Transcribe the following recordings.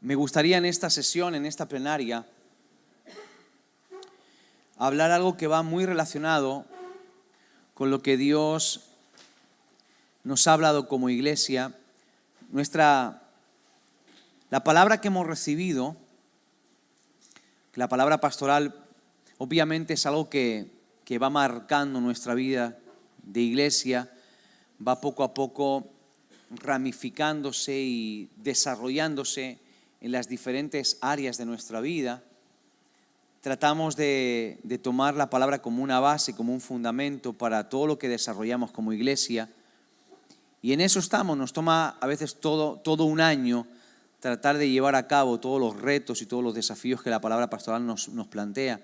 Me gustaría en esta sesión, en esta plenaria, hablar algo que va muy relacionado con lo que Dios nos ha hablado como iglesia. La palabra que hemos recibido, la palabra pastoral, obviamente es algo que va marcando nuestra vida de iglesia, va poco a poco ramificándose y desarrollándose en las diferentes áreas de nuestra vida. Tratamos de tomar la palabra como una base, como un fundamento para todo lo que desarrollamos como iglesia. Y en eso estamos. Nos toma a veces todo un año tratar de llevar a cabo todos los retos y todos los desafíos que la palabra pastoral nos plantea.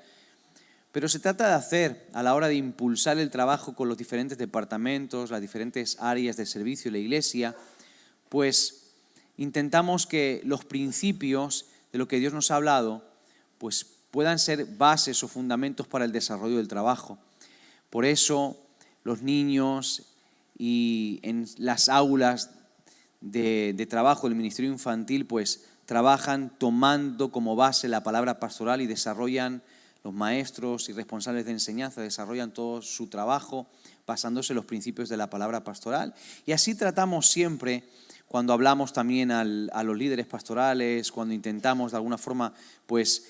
Pero se trata de hacer, a la hora de impulsar el trabajo con los diferentes departamentos, las diferentes áreas de servicio de la iglesia, pues intentamos que los principios de lo que Dios nos ha hablado pues puedan ser bases o fundamentos para el desarrollo del trabajo. Por eso los niños y en las aulas de trabajo del ministerio infantil pues trabajan tomando como base la palabra pastoral y desarrollan, los maestros y responsables de enseñanza desarrollan todo su trabajo basándose en los principios de la palabra pastoral. Y así tratamos siempre, cuando hablamos también a los líderes pastorales, cuando intentamos de alguna forma pues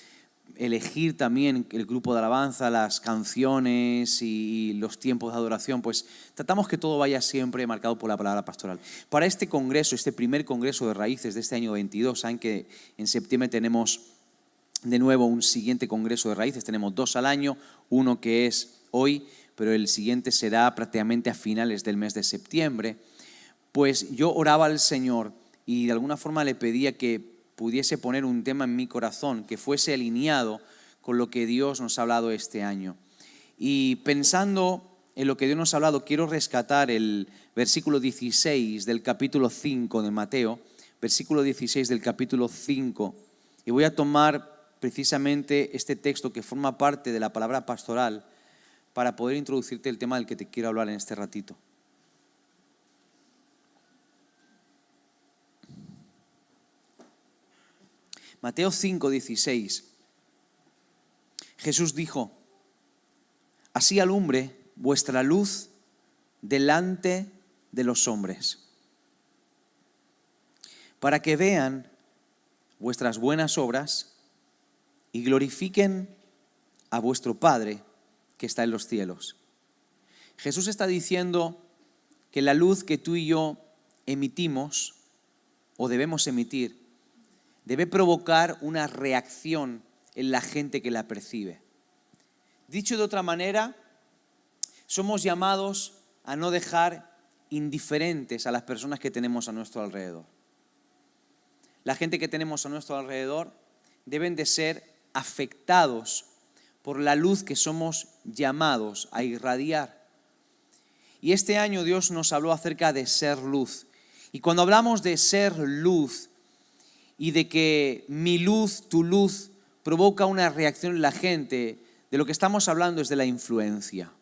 elegir también el grupo de alabanza, las canciones y los tiempos de adoración, pues tratamos que todo vaya siempre marcado por la palabra pastoral. Para este congreso, este primer congreso de raíces de este año 22, saben que en septiembre tenemos de nuevo un siguiente congreso de raíces, tenemos 2 al año, uno que es hoy, pero el siguiente será prácticamente a finales del mes de septiembre. Pues yo oraba al Señor y de alguna forma le pedía que pudiese poner un tema en mi corazón que fuese alineado con lo que Dios nos ha hablado este año. Y pensando en lo que Dios nos ha hablado, quiero rescatar el versículo 16 del capítulo 5 de Mateo, versículo 16 del capítulo 5, y voy a tomar precisamente este texto que forma parte de la palabra pastoral para poder introducirte el tema del que te quiero hablar en este ratito. Mateo 5, 16. Jesús dijo: así alumbre vuestra luz delante de los hombres, para que vean vuestras buenas obras y glorifiquen a vuestro Padre que está en los cielos. Jesús está diciendo que la luz que tú y yo emitimos o debemos emitir debe provocar una reacción en la gente que la percibe. Dicho de otra manera, somos llamados a no dejar indiferentes a las personas que tenemos a nuestro alrededor. La gente que tenemos a nuestro alrededor deben de ser afectados por la luz que somos llamados a irradiar. Y este año Dios nos habló acerca de ser luz. Y cuando hablamos de ser luz y de que mi luz, tu luz, provoca una reacción en la gente, de lo que estamos hablando es de la influencia.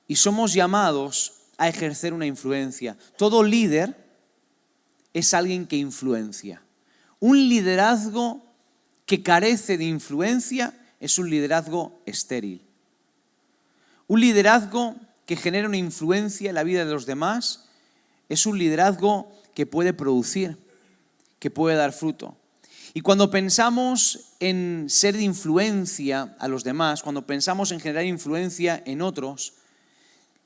Y somos llamados a ejercer una influencia. Todo líder es alguien que influencia. Un liderazgo que carece de influencia es un liderazgo estéril. Un liderazgo que genera una influencia en la vida de los demás es un liderazgo que puede producir, que puede dar fruto. Y cuando pensamos en ser de influencia a los demás, cuando pensamos en generar influencia en otros,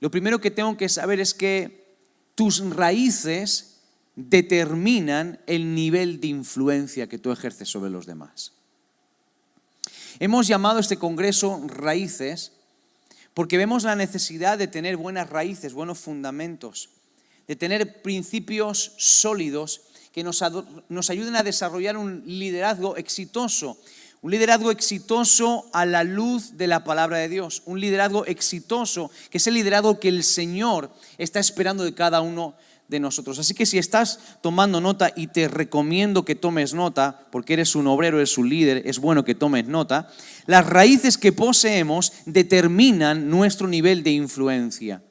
lo primero que tengo que saber es que tus raíces determinan el nivel de influencia que tú ejerces sobre los demás. Hemos llamado a este congreso Raíces porque vemos la necesidad de tener buenas raíces, buenos fundamentos, de tener principios sólidos que nos ayuden a desarrollar un liderazgo exitoso a la luz de la palabra de Dios, un liderazgo exitoso que es el liderazgo que el Señor está esperando de cada uno de nosotros. Así que si estás tomando nota, y te recomiendo que tomes nota, porque eres un obrero, eres un líder, es bueno que tomes nota, las raíces que poseemos determinan nuestro nivel de influencia.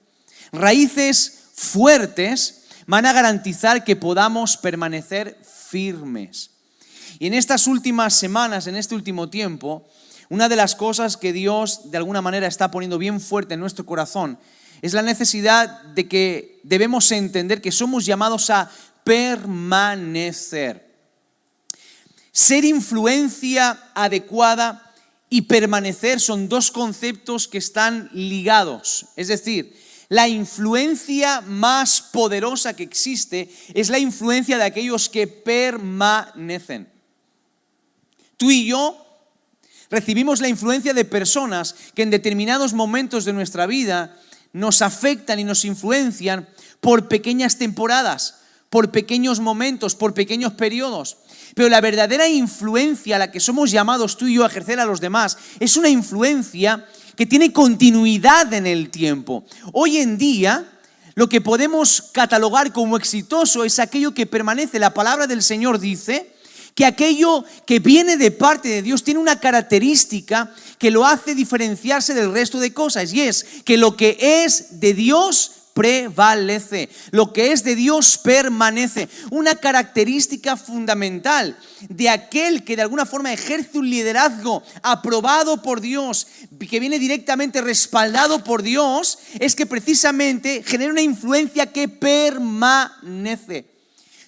Raíces fuertes van a garantizar que podamos permanecer firmes. Y en estas últimas semanas, en este último tiempo, una de las cosas que Dios de alguna manera está poniendo bien fuerte en nuestro corazón es la necesidad de que debemos entender que somos llamados a permanecer. Ser influencia adecuada y permanecer son dos conceptos que están ligados. Es decir, la influencia más poderosa que existe es la influencia de aquellos que permanecen. Tú y yo recibimos la influencia de personas que en determinados momentos de nuestra vida nos afectan y nos influencian por pequeñas temporadas, por pequeños momentos, por pequeños periodos. Pero la verdadera influencia a la que somos llamados tú y yo a ejercer a los demás es una influencia que tiene continuidad en el tiempo. Hoy en día, lo que podemos catalogar como exitoso es aquello que permanece. La palabra del Señor dice que aquello que viene de parte de Dios tiene una característica que lo hace diferenciarse del resto de cosas, y es que lo que es de Dios prevalece, lo que es de Dios permanece. Una característica fundamental de aquel que de alguna forma ejerce un liderazgo aprobado por Dios, que viene directamente respaldado por Dios, es que precisamente genera una influencia que permanece.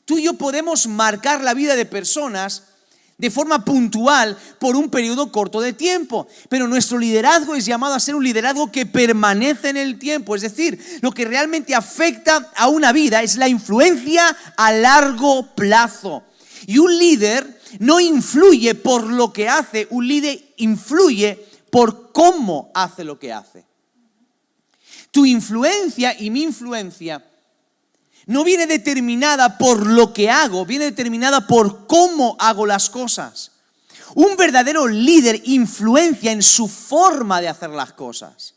Tú y yo podemos marcar la vida de personas de forma puntual por un periodo corto de tiempo, pero nuestro liderazgo es llamado a ser un liderazgo que permanece en el tiempo. Es decir, lo que realmente afecta a una vida es la influencia a largo plazo. Y un líder no influye por lo que hace, un líder influye por cómo hace lo que hace. Tu influencia y mi influencia no viene determinada por lo que hago, viene determinada por cómo hago las cosas. Un verdadero líder influencia en su forma de hacer las cosas.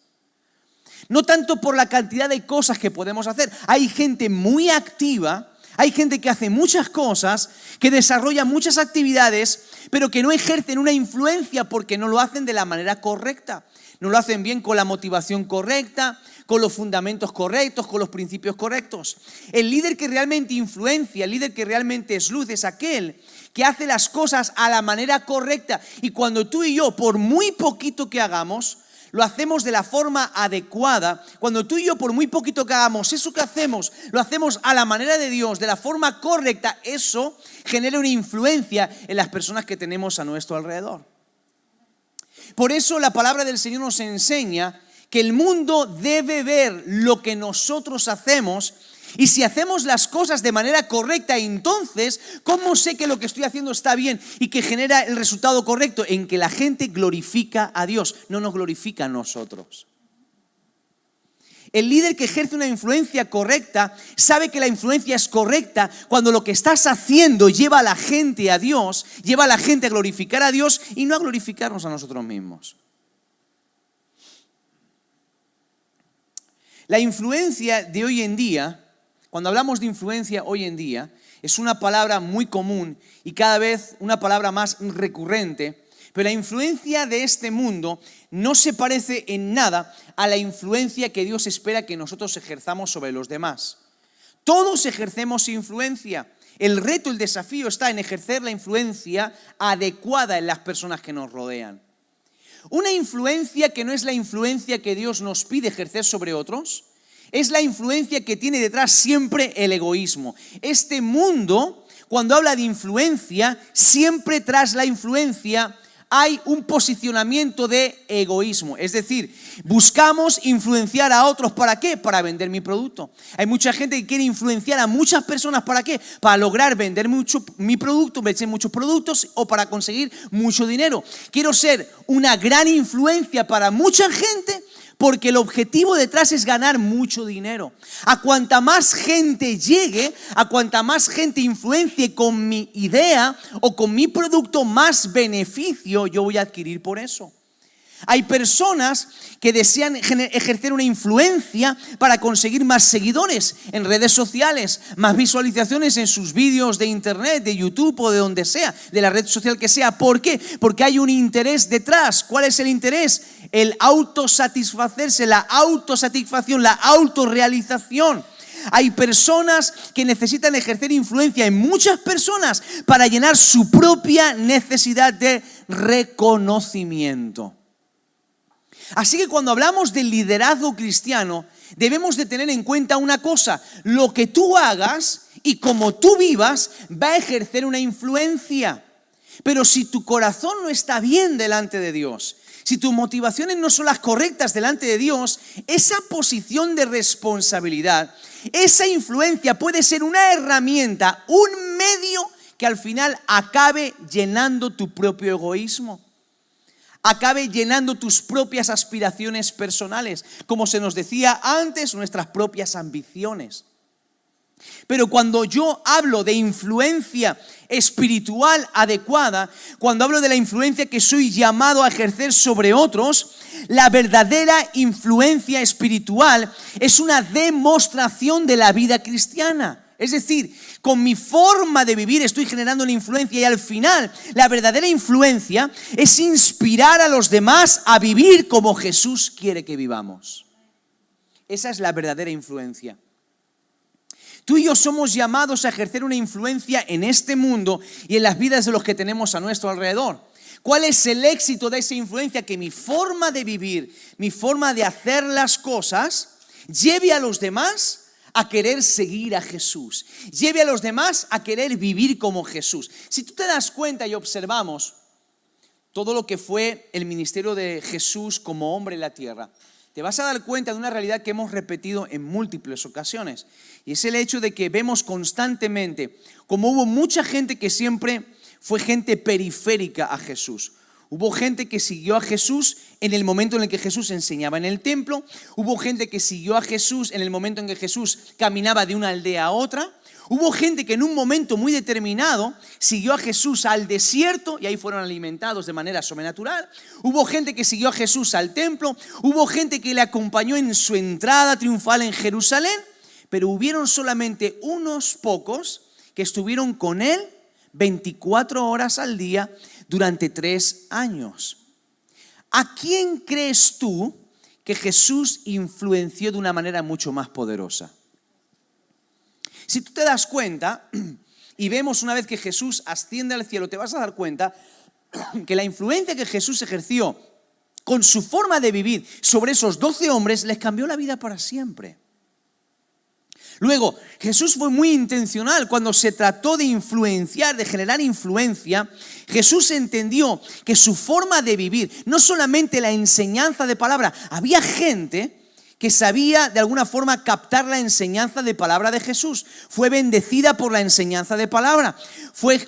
No tanto por la cantidad de cosas que podemos hacer. Hay gente muy activa, hay gente que hace muchas cosas, que desarrolla muchas actividades, pero que no ejercen una influencia porque no lo hacen de la manera correcta. No lo hacen bien con la motivación correcta, con los fundamentos correctos, con los principios correctos. El líder que realmente influencia, el líder que realmente es luz, es aquel que hace las cosas a la manera correcta. Y cuando tú y yo, por muy poquito que hagamos, lo hacemos de la forma adecuada, cuando tú y yo, por muy poquito que hagamos, eso que hacemos, lo hacemos a la manera de Dios, de la forma correcta, eso genera una influencia en las personas que tenemos a nuestro alrededor. Por eso la palabra del Señor nos enseña que el mundo debe ver lo que nosotros hacemos, y si hacemos las cosas de manera correcta, entonces, ¿cómo sé que lo que estoy haciendo está bien y que genera el resultado correcto? En que la gente glorifica a Dios, no nos glorifica a nosotros. El líder que ejerce una influencia correcta sabe que la influencia es correcta cuando lo que estás haciendo lleva a la gente a Dios, lleva a la gente a glorificar a Dios y no a glorificarnos a nosotros mismos. La influencia de hoy en día, cuando hablamos de influencia hoy en día, es una palabra muy común y cada vez una palabra más recurrente, pero la influencia de este mundo no se parece en nada a la influencia que Dios espera que nosotros ejerzamos sobre los demás. Todos ejercemos influencia. El reto, el desafío está en ejercer la influencia adecuada en las personas que nos rodean. Una influencia que no es la influencia que Dios nos pide ejercer sobre otros, es la influencia que tiene detrás siempre el egoísmo. Este mundo, cuando habla de influencia, siempre tras la influencia hay un posicionamiento de egoísmo. Es decir, buscamos influenciar a otros. ¿Para qué? Para vender mi producto. Hay mucha gente que quiere influenciar a muchas personas. ¿Para qué? Para lograr vender mi producto, vender muchos productos o para conseguir mucho dinero. Quiero ser una gran influencia para mucha gente porque el objetivo detrás es ganar mucho dinero. A cuanta más gente llegue, a cuanta más gente influencie con mi idea o con mi producto, más beneficio yo voy a adquirir por eso. Hay personas que desean ejercer una influencia para conseguir más seguidores en redes sociales, más visualizaciones en sus vídeos de internet, de YouTube o de donde sea, de la red social que sea. ¿Por qué? Porque hay un interés detrás. ¿Cuál es el interés? El autosatisfacerse, la autosatisfacción, la autorrealización. Hay personas que necesitan ejercer influencia en muchas personas para llenar su propia necesidad de reconocimiento. Así que cuando hablamos del liderazgo cristiano, debemos de tener en cuenta una cosa: lo que tú hagas y como tú vivas va a ejercer una influencia. Pero si tu corazón no está bien delante de Dios, si tus motivaciones no son las correctas delante de Dios, esa posición de responsabilidad, esa influencia puede ser una herramienta, un medio que al final acabe llenando tu propio egoísmo, acabe llenando tus propias aspiraciones personales, como se nos decía antes, nuestras propias ambiciones. Pero cuando yo hablo de influencia espiritual adecuada, cuando hablo de la influencia que soy llamado a ejercer sobre otros, la verdadera influencia espiritual es una demostración de la vida cristiana. Es decir, con mi forma de vivir estoy generando una influencia y al final la verdadera influencia es inspirar a los demás a vivir como Jesús quiere que vivamos. Esa es la verdadera influencia. Tú y yo somos llamados a ejercer una influencia en este mundo y en las vidas de los que tenemos a nuestro alrededor. ¿Cuál es el éxito de esa influencia? Que mi forma de vivir, mi forma de hacer las cosas, lleve a los demás a querer seguir a Jesús. Lleve a los demás a querer vivir como Jesús. Si tú te das cuenta y observamos todo lo que fue el ministerio de Jesús como hombre en la tierra, te vas a dar cuenta de una realidad que hemos repetido en múltiples ocasiones. Y es el hecho de que vemos constantemente como hubo mucha gente que siempre fue gente periférica a Jesús. Hubo gente que siguió a Jesús en el momento en el que Jesús enseñaba en el templo. Hubo gente que siguió a Jesús en el momento en que Jesús caminaba de una aldea a otra. Hubo gente que en un momento muy determinado siguió a Jesús al desierto y ahí fueron alimentados de manera sobrenatural. Hubo gente que siguió a Jesús al templo. Hubo gente que le acompañó en su entrada triunfal en Jerusalén. Pero hubieron solamente unos pocos que estuvieron con él 24 horas al día durante 3 años. ¿A quién crees tú que Jesús influenció de una manera mucho más poderosa? Si tú te das cuenta y vemos una vez que Jesús asciende al cielo, te vas a dar cuenta que la influencia que Jesús ejerció con su forma de vivir sobre esos 12 hombres les cambió la vida para siempre. Luego, Jesús fue muy intencional cuando se trató de influenciar, de generar influencia. Jesús entendió que su forma de vivir, no solamente la enseñanza de palabra, había gente que sabía de alguna forma captar la enseñanza de palabra de Jesús. Fue bendecida por la enseñanza de palabra.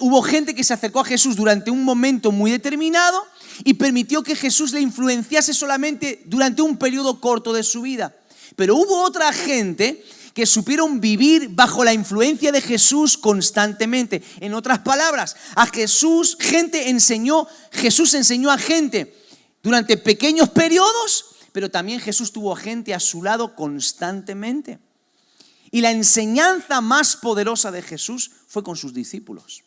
Hubo gente que se acercó a Jesús durante un momento muy determinado y permitió que Jesús le influenciase solamente durante un periodo corto de su vida. Pero hubo otra gente que supieron vivir bajo la influencia de Jesús constantemente. En otras palabras, Jesús enseñó a gente durante pequeños periodos, pero también Jesús tuvo gente a su lado constantemente. Y la enseñanza más poderosa de Jesús fue con sus discípulos.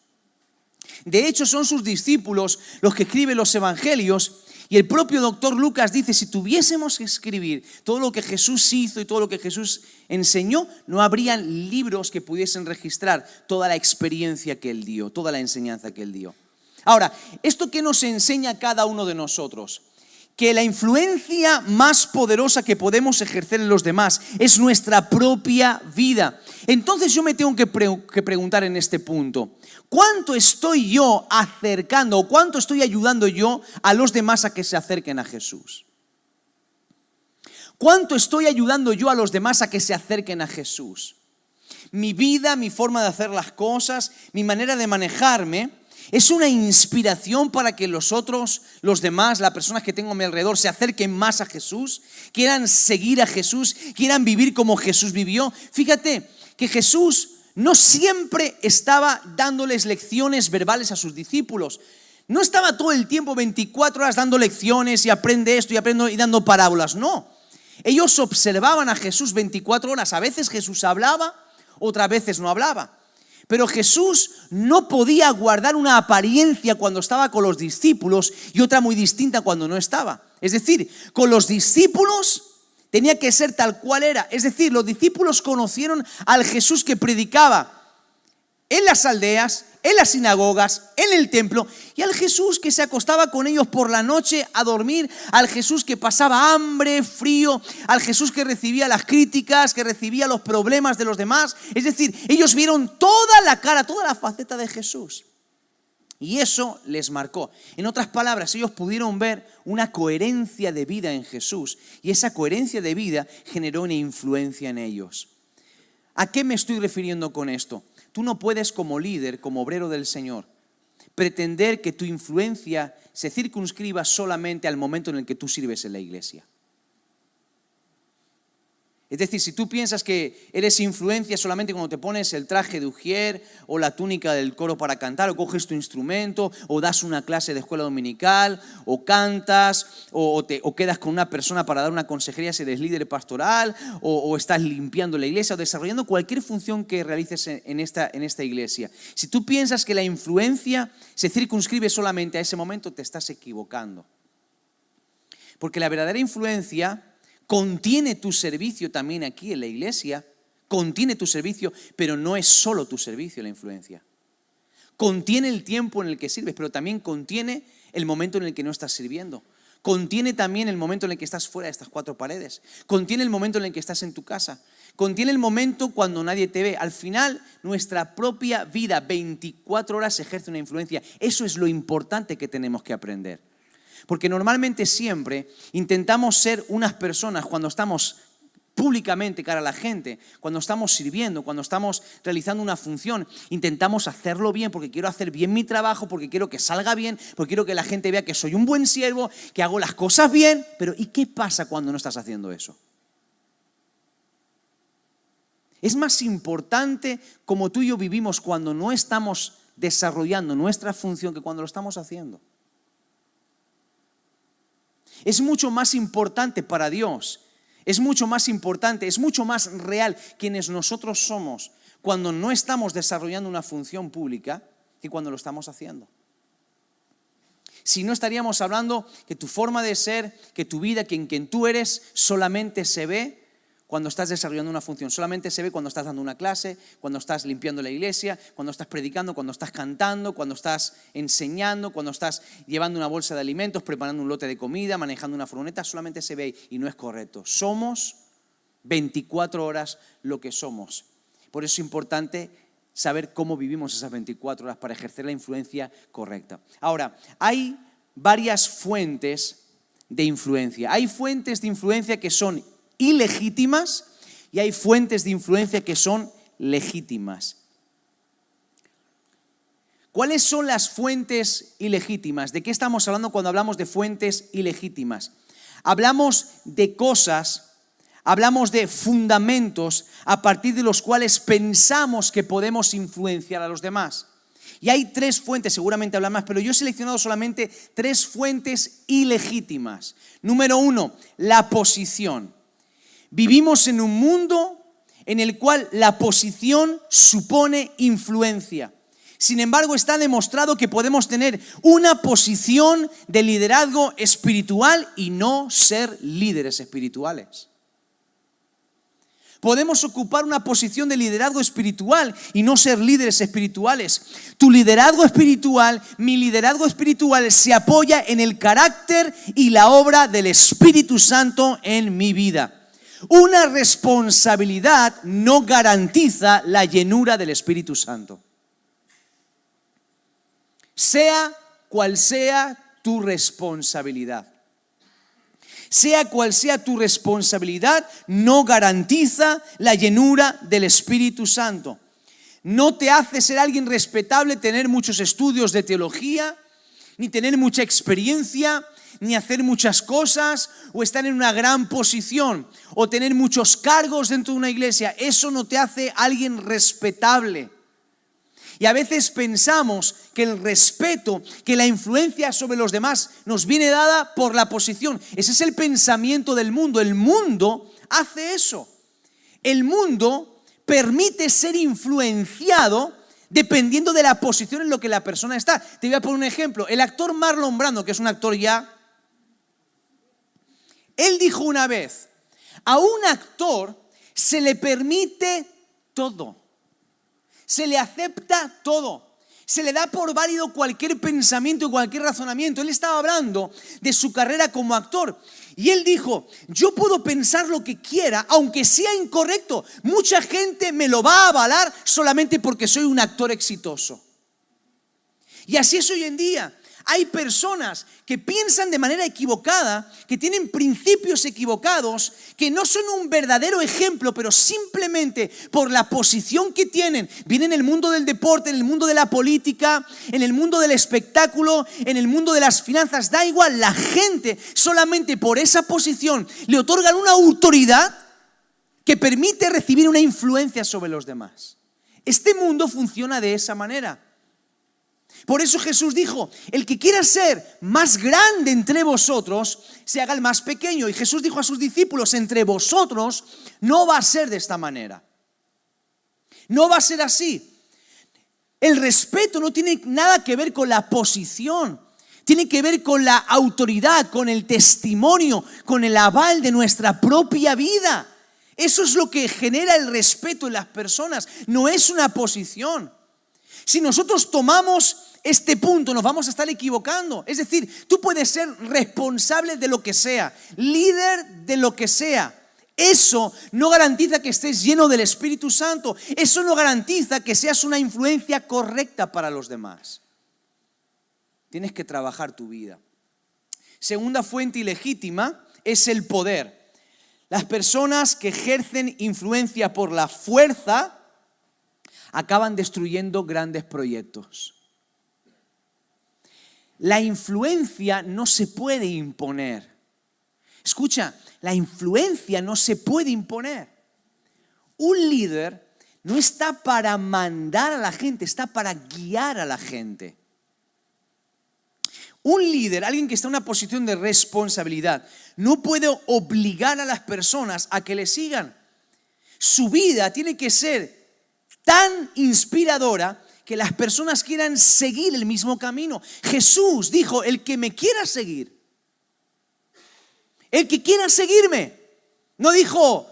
De hecho, son sus discípulos los que escriben los evangelios. Y el propio doctor Lucas dice, si tuviésemos que escribir todo lo que Jesús hizo y todo lo que Jesús enseñó, no habrían libros que pudiesen registrar toda la experiencia que él dio, toda la enseñanza que él dio. Ahora, ¿esto qué nos enseña a cada uno de nosotros? Que la influencia más poderosa que podemos ejercer en los demás es nuestra propia vida. Entonces yo me tengo que preguntar en este punto, ¿cuánto estoy yo acercando o cuánto estoy ayudando yo a los demás a que se acerquen a Jesús? ¿Cuánto estoy ayudando yo a los demás a que se acerquen a Jesús? Mi vida, mi forma de hacer las cosas, mi manera de manejarme, es una inspiración para que los otros, los demás, las personas que tengo a mi alrededor se acerquen más a Jesús, quieran seguir a Jesús, quieran vivir como Jesús vivió. Fíjate que Jesús no siempre estaba dándoles lecciones verbales a sus discípulos. No estaba todo el tiempo 24 horas dando lecciones y aprende esto y aprendo y dando parábolas. No, ellos observaban a Jesús 24 horas. A veces Jesús hablaba, otras veces no hablaba. Pero Jesús no podía guardar una apariencia cuando estaba con los discípulos y otra muy distinta cuando no estaba. Es decir, con los discípulos Tenía que ser tal cual era. Es decir, los discípulos conocieron al Jesús que predicaba en las aldeas, en las sinagogas, en el templo, y al Jesús que se acostaba con ellos por la noche a dormir, al Jesús que pasaba hambre, frío, al Jesús que recibía las críticas, que recibía los problemas de los demás. Es decir, ellos vieron toda la cara, toda la faceta de Jesús. Y eso les marcó. En otras palabras, ellos pudieron ver una coherencia de vida en Jesús, y esa coherencia de vida generó una influencia en ellos. ¿A qué me estoy refiriendo con esto? Tú no puedes, como líder, como obrero del Señor, pretender que tu influencia se circunscriba solamente al momento en el que tú sirves en la iglesia. Es decir, si tú piensas que eres influencia solamente cuando te pones el traje de ujier o la túnica del coro para cantar, o coges tu instrumento, o das una clase de escuela dominical, o cantas, o quedas con una persona para dar una consejería si eres líder pastoral, o estás limpiando la iglesia, o desarrollando cualquier función que realices en esta iglesia. Si tú piensas que la influencia se circunscribe solamente a ese momento, te estás equivocando. Porque la verdadera influencia contiene tu servicio también aquí en la iglesia, contiene tu servicio, pero no es solo tu servicio la influencia. Contiene el tiempo en el que sirves, pero también contiene el momento en el que no estás sirviendo. Contiene también el momento en el que estás fuera de estas cuatro paredes. Contiene el momento en el que estás en tu casa. Contiene el momento cuando nadie te ve. Al final, nuestra propia vida, 24 horas, ejerce una influencia. Eso es lo importante que tenemos que aprender. Porque normalmente siempre intentamos ser unas personas cuando estamos públicamente cara a la gente, cuando estamos sirviendo, cuando estamos realizando una función, intentamos hacerlo bien porque quiero hacer bien mi trabajo, porque quiero que salga bien, porque quiero que la gente vea que soy un buen siervo, que hago las cosas bien. Pero ¿y qué pasa cuando no estás haciendo eso? Es más importante como tú y yo vivimos cuando no estamos desarrollando nuestra función que cuando lo estamos haciendo. Es mucho más importante para Dios, es mucho más importante, es mucho más real quienes nosotros somos cuando no estamos desarrollando una función pública que cuando lo estamos haciendo. Si no, estaríamos hablando que tu forma de ser, que tu vida, que en quien tú eres, solamente se ve cuando estás desarrollando una función, solamente se ve cuando estás dando una clase, cuando estás limpiando la iglesia, cuando estás predicando, cuando estás cantando, cuando estás enseñando, cuando estás llevando una bolsa de alimentos, preparando un lote de comida, manejando una furgoneta. Solamente se ve ahí, y no es correcto. Somos 24 horas lo que somos. Por eso es importante saber cómo vivimos esas 24 horas para ejercer la influencia correcta. Ahora, hay varias fuentes de influencia. Hay fuentes de influencia que son ilegítimas y hay fuentes de influencia que son legítimas. ¿Cuáles son las fuentes ilegítimas? ¿De qué estamos hablando cuando hablamos de fuentes ilegítimas? Hablamos de cosas, hablamos de fundamentos a partir de los cuales pensamos que podemos influenciar a los demás. Y hay tres fuentes, seguramente habrá más, pero yo he seleccionado solamente tres fuentes ilegítimas. Número 1, la posición. Vivimos en un mundo en el cual la posición supone influencia. Sin embargo, está demostrado que podemos tener una posición de liderazgo espiritual y no ser líderes espirituales. Podemos ocupar una posición de liderazgo espiritual y no ser líderes espirituales. Tu liderazgo espiritual, mi liderazgo espiritual se apoya en el carácter y la obra del Espíritu Santo en mi vida. Una responsabilidad no garantiza la llenura del Espíritu Santo. Sea cual sea tu responsabilidad. Sea cual sea tu responsabilidad, no garantiza la llenura del Espíritu Santo. No te hace ser alguien respetable tener muchos estudios de teología, ni tener mucha experiencia, ni hacer muchas cosas, o estar en una gran posición, o tener muchos cargos dentro de una iglesia. Eso no te hace alguien respetable. Y a veces pensamos que el respeto, que la influencia sobre los demás nos viene dada por la posición. Ese es el pensamiento del mundo. El mundo hace eso. El mundo permite ser influenciado dependiendo de la posición en la que la persona está. Te voy a poner un ejemplo. El actor Marlon Brando, que es un actor ya, él dijo una vez: A un actor se le permite todo, se le acepta todo, se le da por válido cualquier pensamiento y cualquier razonamiento. Él estaba hablando de su carrera como actor y él dijo: yo puedo pensar lo que quiera, aunque sea incorrecto. Mucha gente me lo va a avalar solamente porque soy un actor exitoso. Y así es hoy en día. Hay personas que piensan de manera equivocada, que tienen principios equivocados, que no son un verdadero ejemplo, pero simplemente por la posición que tienen, vienen en el mundo del deporte, en el mundo de la política, en el mundo del espectáculo, en el mundo de las finanzas, da igual, la gente solamente por esa posición le otorgan una autoridad que permite recibir una influencia sobre los demás. Este mundo funciona de esa manera. Por eso Jesús dijo: el que quiera ser más grande entre vosotros, se haga el más pequeño. Y Jesús dijo a sus discípulos: entre vosotros no va a ser de esta manera. No va a ser así. El respeto no tiene nada que ver con la posición. Tiene que ver con la autoridad, con el testimonio, con el aval de nuestra propia vida. Eso es lo que genera el respeto en las personas. No es una posición. Si nosotros tomamos este punto, nos vamos a estar equivocando. Es decir, tú puedes ser responsable de lo que sea, líder de lo que sea. Eso no garantiza que estés lleno del Espíritu Santo. Eso no garantiza que seas una influencia correcta para los demás. Tienes que trabajar tu vida. Segunda fuente ilegítima es el poder. Las personas que ejercen influencia por la fuerza acaban destruyendo grandes proyectos. La influencia no se puede imponer. Escucha, la influencia no se puede imponer. Un líder no está para mandar a la gente, está para guiar a la gente. Un líder, alguien que está en una posición de responsabilidad, no puede obligar a las personas a que le sigan. Su vida tiene que ser tan inspiradora que las personas quieran seguir el mismo camino. Jesús dijo: el que me quiera seguir, el que quiera seguirme. No dijo: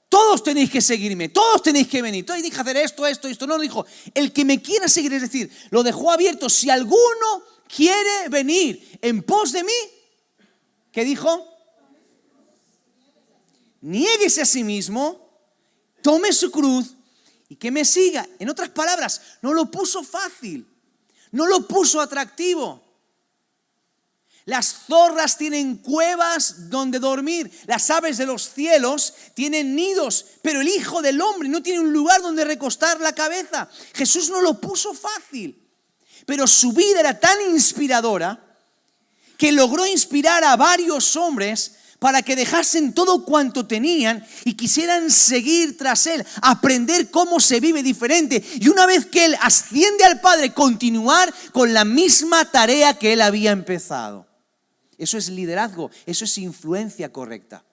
todos tenéis que seguirme, todos tenéis que venir, todos tenéis que hacer esto. No, dijo: el que me quiera seguir, es decir, lo dejó abierto. Si alguno quiere venir en pos de mí, ¿qué dijo? Niéguese a sí mismo, tome su cruz y que me siga. En otras palabras, no lo puso fácil, no lo puso atractivo. Las zorras tienen cuevas donde dormir, las aves de los cielos tienen nidos, pero el Hijo del Hombre no tiene un lugar donde recostar la cabeza. Jesús no lo puso fácil, pero su vida era tan inspiradora que logró inspirar a varios hombres para que dejasen todo cuanto tenían y quisieran seguir tras Él, aprender cómo se vive diferente. Y una vez que Él asciende al Padre, continuar con la misma tarea que Él había empezado. Eso es liderazgo, eso es influencia correcta.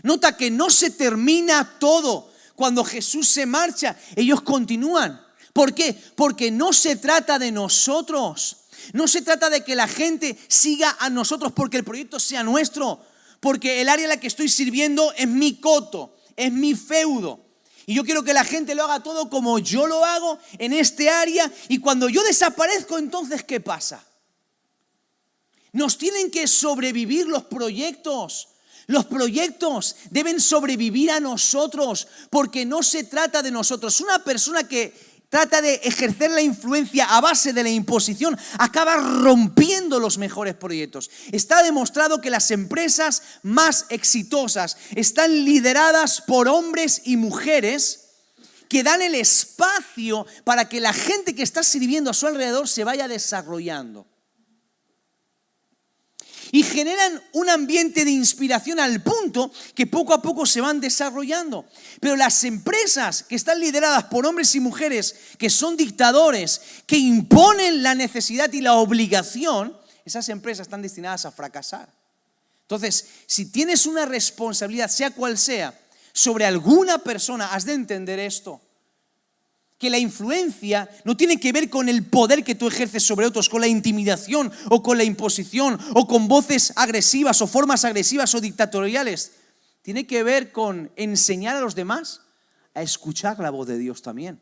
Nota que no se termina todo. Cuando Jesús se marcha, ellos continúan. ¿Por qué? Porque no se trata de nosotros. No se trata de que la gente siga a nosotros porque el proyecto sea nuestro, porque el área en la que estoy sirviendo es mi coto, es mi feudo. Y yo quiero que la gente lo haga todo como yo lo hago en este área. Y cuando yo desaparezco, entonces, ¿qué pasa? Nos tienen que sobrevivir los proyectos. Los proyectos deben sobrevivir a nosotros porque no se trata de nosotros. Una persona que trata de ejercer la influencia a base de la imposición acaba rompiendo los mejores proyectos. Está demostrado que las empresas más exitosas están lideradas por hombres y mujeres que dan el espacio para que la gente que está sirviendo a su alrededor se vaya desarrollando. Y generan un ambiente de inspiración al punto que poco a poco se van desarrollando. Pero las empresas que están lideradas por hombres y mujeres que son dictadores, que imponen la necesidad y la obligación, esas empresas están destinadas a fracasar. Entonces, si tienes una responsabilidad, sea cual sea, sobre alguna persona, has de entender esto. Que la influencia no tiene que ver con el poder que tú ejerces sobre otros, con la intimidación o con la imposición o con voces agresivas o formas agresivas o dictatoriales. tiene que ver con enseñar a los demás a escuchar la voz de Dios también.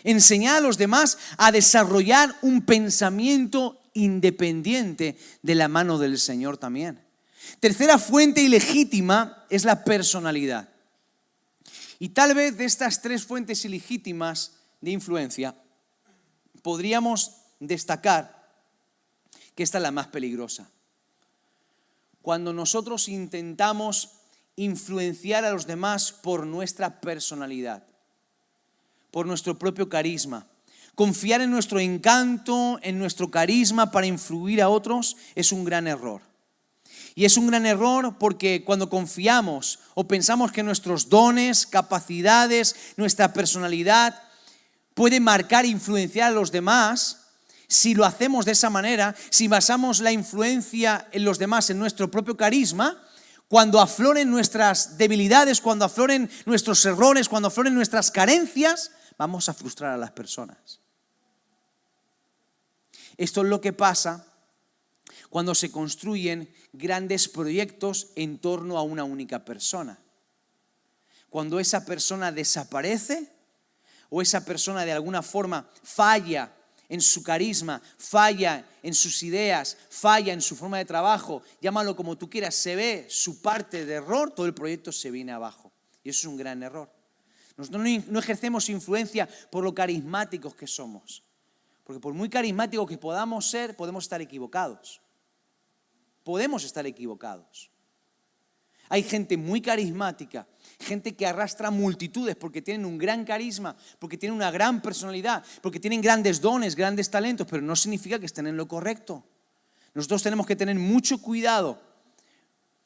Enseñar a los demás a desarrollar un pensamiento independiente de la mano del Señor también. Tercera fuente ilegítima es la personalidad. Y tal vez de estas tres fuentes ilegítimas de influencia, podríamos destacar que esta es la más peligrosa. Cuando nosotros intentamos influenciar a los demás por nuestra personalidad, por nuestro propio carisma. Confiar en nuestro encanto, en nuestro carisma para influir a otros es un gran error. Y es un gran error porque cuando confiamos o pensamos que nuestros dones, capacidades, nuestra personalidad puede marcar e influenciar a los demás, si lo hacemos de esa manera, si basamos la influencia en los demás en nuestro propio carisma, cuando afloren nuestras debilidades, cuando afloren nuestros errores, cuando afloren nuestras carencias, vamos a frustrar a las personas. Esto es lo que pasa cuando se construyen grandes proyectos en torno a una única persona. Cuando esa persona desaparece o esa persona de alguna forma falla en su carisma, falla en sus ideas, falla en su forma de trabajo, llámalo como tú quieras, se ve su parte de error, todo el proyecto se viene abajo. Y eso es un gran error. Nosotros no ejercemos influencia por lo carismáticos que somos. Porque por muy carismáticos que podamos ser, podemos estar equivocados. Podemos estar equivocados. Hay gente muy carismática, gente que arrastra multitudes porque tienen un gran carisma, porque tienen una gran personalidad, porque tienen grandes dones, grandes talentos, pero no significa que estén en lo correcto. Nosotros tenemos que tener mucho cuidado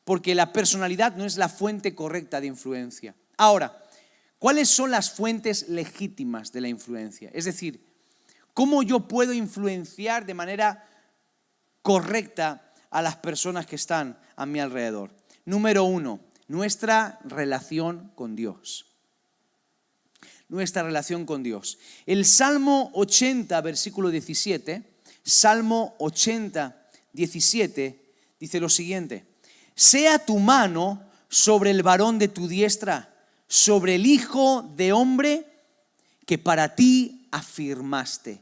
porque la personalidad no es la fuente correcta de influencia. Ahora, ¿cuáles son las fuentes legítimas de la influencia? Es decir, ¿cómo yo puedo influenciar de manera correcta a las personas que están a mi alrededor? Número 1, nuestra relación con Dios. Nuestra relación con Dios. El Salmo 80, versículo 17, Salmo 80, 17, dice lo siguiente: sea tu mano sobre el varón de tu diestra, sobre el hijo de hombre que para ti afirmaste.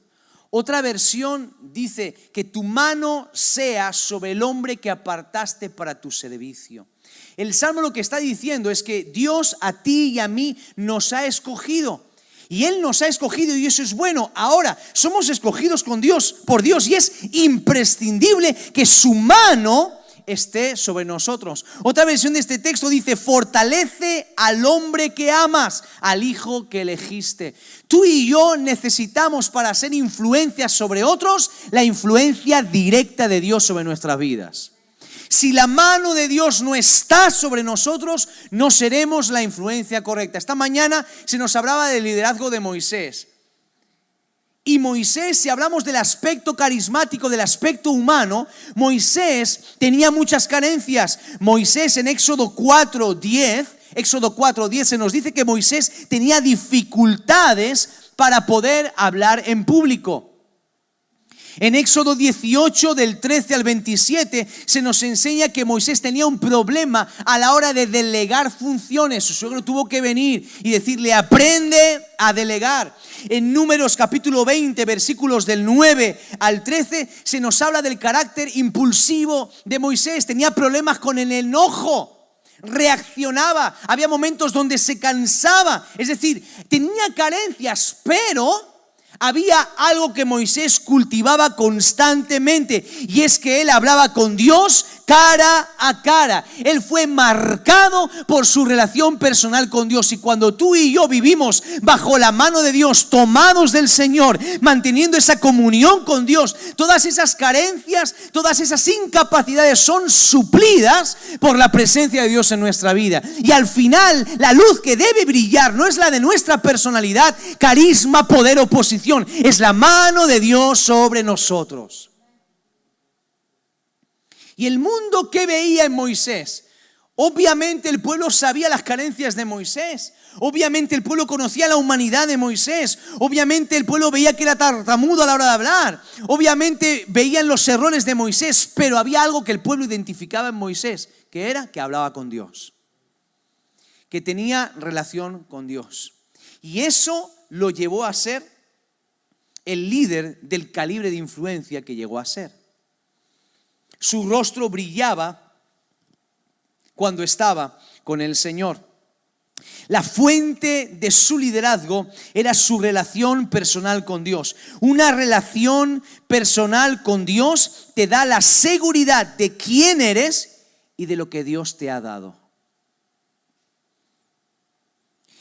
Otra versión dice que tu mano sea sobre el hombre que apartaste para tu servicio. El Salmo lo que está diciendo es que Dios a ti y a mí nos ha escogido. Y Él nos ha escogido y eso es bueno. Ahora, somos escogidos por Dios y es imprescindible que su mano esté sobre nosotros. Otra versión de este texto dice: fortalece al hombre que amas, al hijo que elegiste. Tú y yo necesitamos, para hacer influencia sobre otros, la influencia directa de Dios sobre nuestras vidas. Si la mano de Dios no está sobre nosotros, no seremos la influencia correcta. Esta mañana se nos hablaba del liderazgo de Moisés. Y Moisés, si hablamos del aspecto carismático, del aspecto humano, Moisés tenía muchas carencias. Moisés en Éxodo 4:10 se nos dice que Moisés tenía dificultades para poder hablar en público. En Éxodo 18, del 13 al 27, se nos enseña que Moisés tenía un problema a la hora de delegar funciones. Su suegro tuvo que venir y decirle: aprende a delegar. En Números capítulo 20, versículos del 9 al 13, se nos habla del carácter impulsivo de Moisés. Tenía problemas con el enojo. Reaccionaba, había momentos donde se cansaba, es decir, tenía carencias, pero había algo que Moisés cultivaba constantemente, y es que él hablaba con Dios cara a cara. Él fue marcado por su relación personal con Dios, y cuando tú y yo vivimos bajo la mano de Dios, tomados del Señor, manteniendo esa comunión con Dios, todas esas carencias, todas esas incapacidades son suplidas por la presencia de Dios en nuestra vida. Y al final, la luz que debe brillar no es la de nuestra personalidad, carisma, poder o posición, es la mano de Dios sobre nosotros. Y el mundo que veía en Moisés, Obviamente el pueblo sabía las carencias de Moisés. Obviamente el pueblo conocía la humanidad de Moisés. Obviamente el pueblo veía que era tartamudo a la hora de hablar. Obviamente veían los errores de Moisés. Pero había algo que el pueblo identificaba en Moisés, que era que hablaba con Dios, que tenía relación con Dios. Y eso lo llevó a ser el líder del calibre de influencia que llegó a ser. Su rostro brillaba cuando estaba con el Señor. La fuente de su liderazgo era su relación personal con Dios. Una relación personal con Dios te da la seguridad de quién eres y de lo que Dios te ha dado.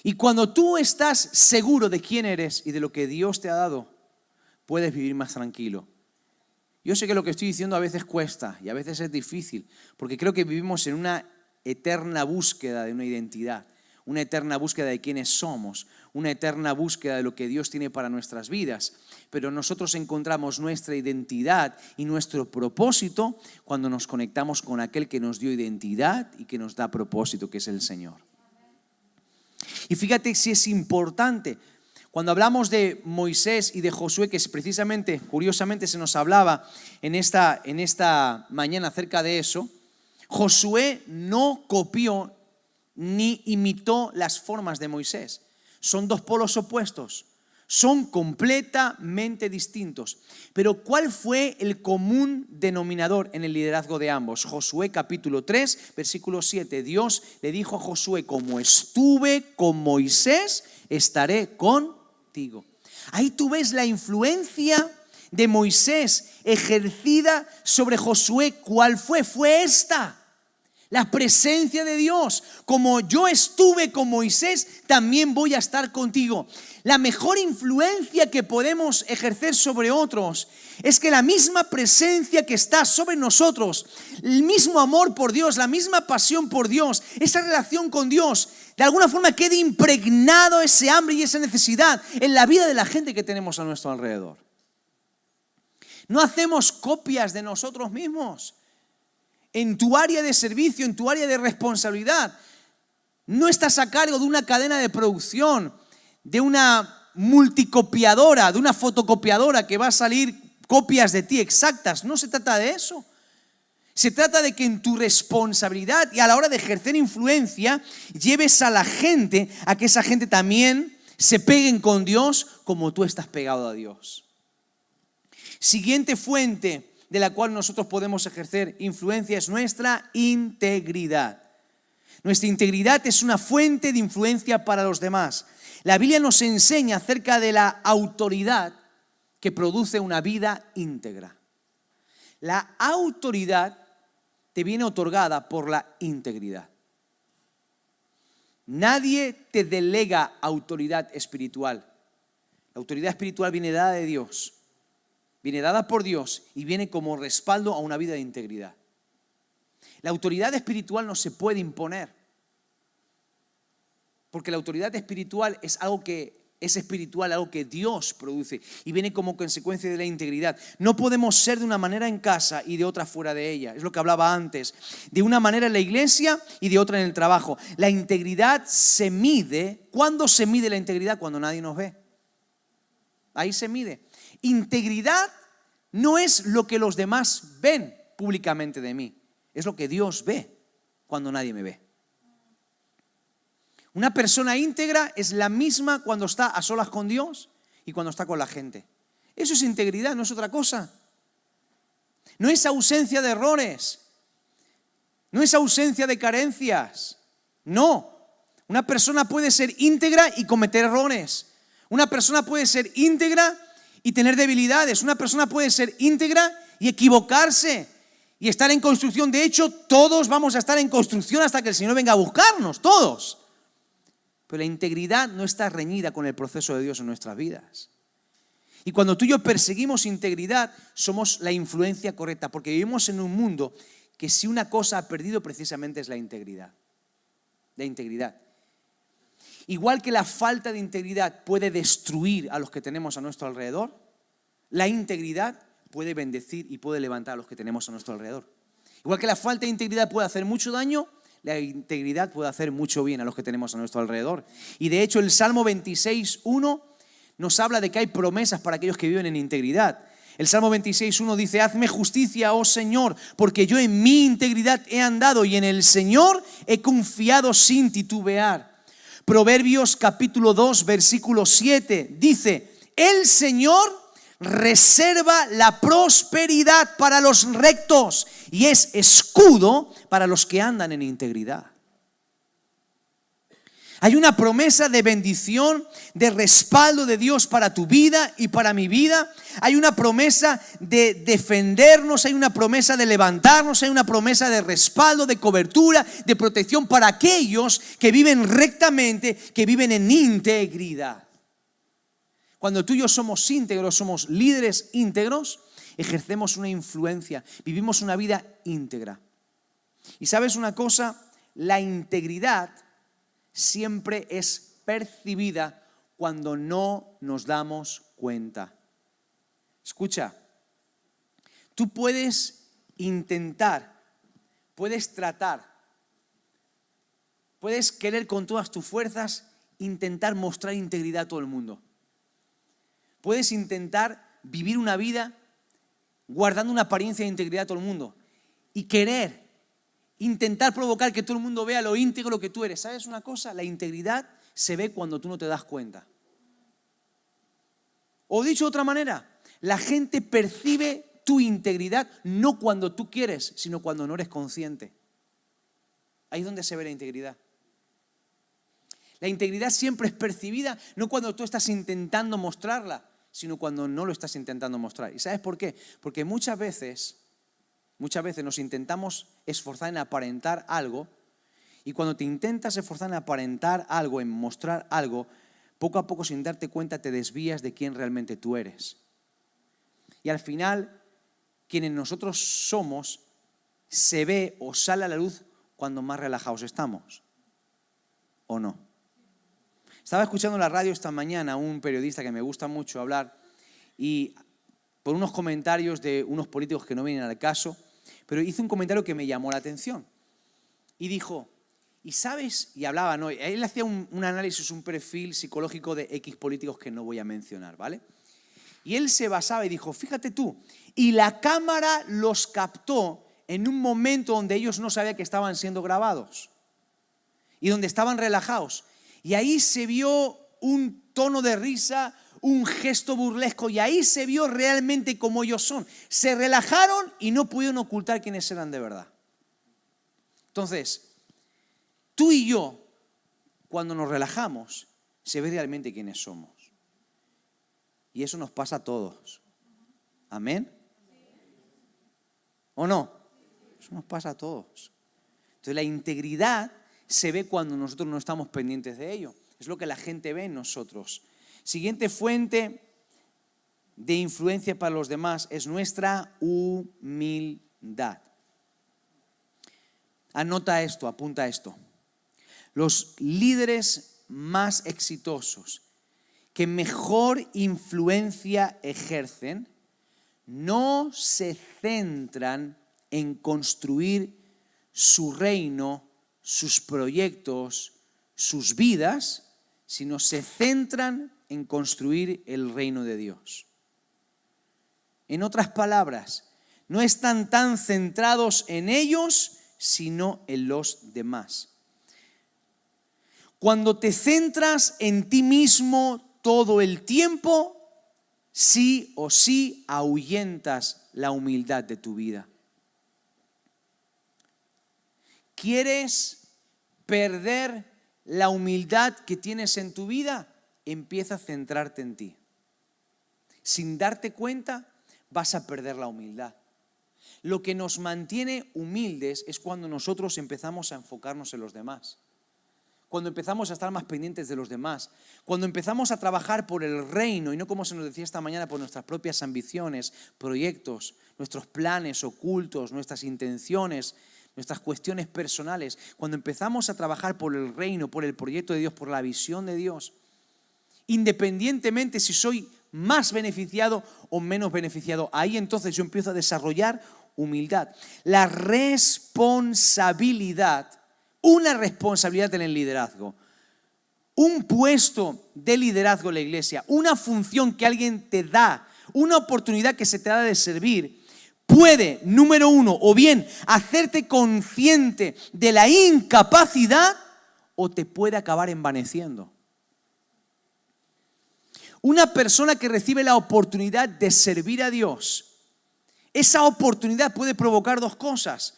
Y cuando tú estás seguro de quién eres y de lo que Dios te ha dado, puedes vivir más tranquilo. Yo sé que lo que estoy diciendo a veces cuesta y a veces es difícil, porque creo que vivimos en una eterna búsqueda de una identidad, una eterna búsqueda de quiénes somos, una eterna búsqueda de lo que Dios tiene para nuestras vidas. Pero nosotros encontramos nuestra identidad y nuestro propósito cuando nos conectamos con aquel que nos dio identidad y que nos da propósito, que es el Señor. Y fíjate si es importante. Cuando hablamos de Moisés y de Josué, que precisamente, curiosamente, se nos hablaba en esta mañana acerca de eso, Josué no copió ni imitó las formas de Moisés. Son dos polos opuestos, son completamente distintos. Pero ¿cuál fue el común denominador en el liderazgo de ambos? Josué capítulo 3, versículo 7. Dios le dijo a Josué: como estuve con Moisés, estaré contigo. Ahí tú ves la influencia de Moisés ejercida sobre Josué. ¿Cuál fue? Fue esta: la presencia de Dios. Como yo estuve con Moisés, también voy a estar contigo. La mejor influencia que podemos ejercer sobre otros es que la misma presencia que está sobre nosotros, el mismo amor por Dios, la misma pasión por Dios, esa relación con Dios, de alguna forma quede impregnado ese hambre y esa necesidad en la vida de la gente que tenemos a nuestro alrededor. No hacemos copias de nosotros mismos. En tu área de servicio, en tu área de responsabilidad, no estás a cargo de una cadena de producción, de una multicopiadora, de una fotocopiadora que va a salir copias de ti exactas. No se trata de eso. Se trata de que en tu responsabilidad y a la hora de ejercer influencia, lleves a la gente a que esa gente también se peguen con Dios como tú estás pegado a Dios. Siguiente fuente de la cual nosotros podemos ejercer influencia es nuestra integridad. Nuestra integridad es una fuente de influencia para los demás. La Biblia nos enseña acerca de la autoridad que produce una vida íntegra. La autoridad te viene otorgada por la integridad. Nadie te delega autoridad espiritual. La autoridad espiritual viene dada de Dios. Viene dada por Dios y viene como respaldo a una vida de integridad. La autoridad espiritual no se puede imponer, porque la autoridad espiritual es algo que es espiritual, algo que Dios produce y viene como consecuencia de la integridad. No podemos ser de una manera en casa y de otra fuera de ella. Es lo que hablaba antes. De una manera en la iglesia y de otra en el trabajo. La integridad se mide. ¿Cuándo se mide la integridad? Cuando nadie nos ve. Ahí se mide. Integridad no es lo que los demás ven públicamente de mí, es lo que Dios ve cuando nadie me ve. Una persona íntegra es la misma cuando está a solas con Dios y cuando está con la gente. Eso es integridad, no es otra cosa. No es ausencia de errores, no es ausencia de carencias. No, una persona puede ser íntegra y cometer errores. Una persona puede ser íntegra y tener debilidades. Una persona puede ser íntegra y equivocarse y estar en construcción. De hecho, todos vamos a estar en construcción hasta que el Señor venga a buscarnos, todos. Pero la integridad no está reñida con el proceso de Dios en nuestras vidas. Y cuando tú y yo perseguimos integridad, somos la influencia correcta, porque vivimos en un mundo que si una cosa ha perdido precisamente es la integridad. La integridad. Igual que la falta de integridad puede destruir a los que tenemos a nuestro alrededor, la integridad puede bendecir y puede levantar a los que tenemos a nuestro alrededor. Igual que la falta de integridad puede hacer mucho daño, la integridad puede hacer mucho bien a los que tenemos a nuestro alrededor. Y de hecho el Salmo 26:1 nos habla de que hay promesas para aquellos que viven en integridad. El Salmo 26:1 dice: hazme justicia, oh Señor, porque yo en mi integridad he andado y en el Señor he confiado sin titubear. Proverbios capítulo 2, versículo 7 dice: el Señor reserva la prosperidad para los rectos y es escudo para los que andan en integridad. Hay una promesa de bendición, de respaldo de Dios para tu vida y para mi vida. Hay una promesa de defendernos, hay una promesa de levantarnos, hay una promesa de respaldo, de cobertura, de protección para aquellos que viven rectamente, que viven en integridad. Cuando tú y yo somos íntegros, somos líderes íntegros, ejercemos una influencia, vivimos una vida íntegra. Y ¿sabes una cosa? La integridad siempre es percibida cuando no nos damos cuenta. Escucha, tú puedes intentar, puedes tratar, puedes querer con todas tus fuerzas intentar mostrar integridad a todo el mundo. Puedes intentar vivir una vida guardando una apariencia de integridad a todo el mundo y querer intentar provocar que todo el mundo vea lo íntegro que tú eres. ¿Sabes una cosa? La integridad se ve cuando tú no te das cuenta. O dicho de otra manera, la gente percibe tu integridad no cuando tú quieres, sino cuando no eres consciente. Ahí es donde se ve la integridad. La integridad siempre es percibida no cuando tú estás intentando mostrarla, sino cuando no lo estás intentando mostrar. ¿Y sabes por qué? Porque muchas veces nos intentamos esforzar en aparentar algo, y cuando te intentas esforzar en aparentar algo, en mostrar algo, poco a poco, sin darte cuenta, te desvías de quién realmente tú eres. Y al final, quienes nosotros somos se ve o sale a la luz cuando más relajados estamos, ¿o no? Estaba escuchando en la radio esta mañana a un periodista que me gusta mucho hablar, y por unos comentarios de unos políticos que no vienen al caso, pero hizo un comentario que me llamó la atención. Y dijo, ¿y sabes? Y hablaba, ¿no? Él hacía un análisis, un perfil psicológico de X políticos que no voy a mencionar, ¿vale? Y él se basaba y dijo, fíjate tú, y la cámara los captó en un momento donde ellos no sabían que estaban siendo grabados y donde estaban relajados. Y ahí se vio un tono de risa, un gesto burlesco, y ahí se vio realmente cómo ellos son. Se relajaron y no pudieron ocultar quiénes eran de verdad. Entonces, tú y yo, cuando nos relajamos, se ve realmente quiénes somos. Y eso nos pasa a todos. ¿Amén? ¿O no? Eso nos pasa a todos. Entonces, la integridad se ve cuando nosotros no estamos pendientes de ello. Es lo que la gente ve en nosotros. Siguiente fuente de influencia para los demás es nuestra humildad. Anota esto, apunta esto. Los líderes más exitosos que mejor influencia ejercen no se centran en construir su reino, sus proyectos, sus vidas, sino se centran en construir el reino de Dios. En otras palabras, no están tan centrados en ellos, sino en los demás. Cuando te centras en ti mismo todo el tiempo, sí o sí ahuyentas la humildad de tu vida. ¿Quieres perder la humildad que tienes en tu vida? Empieza a centrarte en ti. Sin darte cuenta, vas a perder la humildad. Lo que nos mantiene humildes es cuando nosotros empezamos a enfocarnos en los demás. Cuando empezamos a estar más pendientes de los demás. Cuando empezamos a trabajar por el reino y no, como se nos decía esta mañana, por nuestras propias ambiciones, proyectos, nuestros planes ocultos, nuestras intenciones, nuestras cuestiones personales. Cuando empezamos a trabajar por el reino, por el proyecto de Dios, por la visión de Dios, independientemente si soy más beneficiado o menos beneficiado, ahí entonces yo empiezo a desarrollar humildad. La responsabilidad una responsabilidad en el liderazgo, un puesto de liderazgo en la iglesia, una función que alguien te da, una oportunidad que se te da de servir, puede, número uno, o bien hacerte consciente de la incapacidad o te puede acabar envaneciendo. Una persona que recibe la oportunidad de servir a Dios, esa oportunidad puede provocar dos cosas.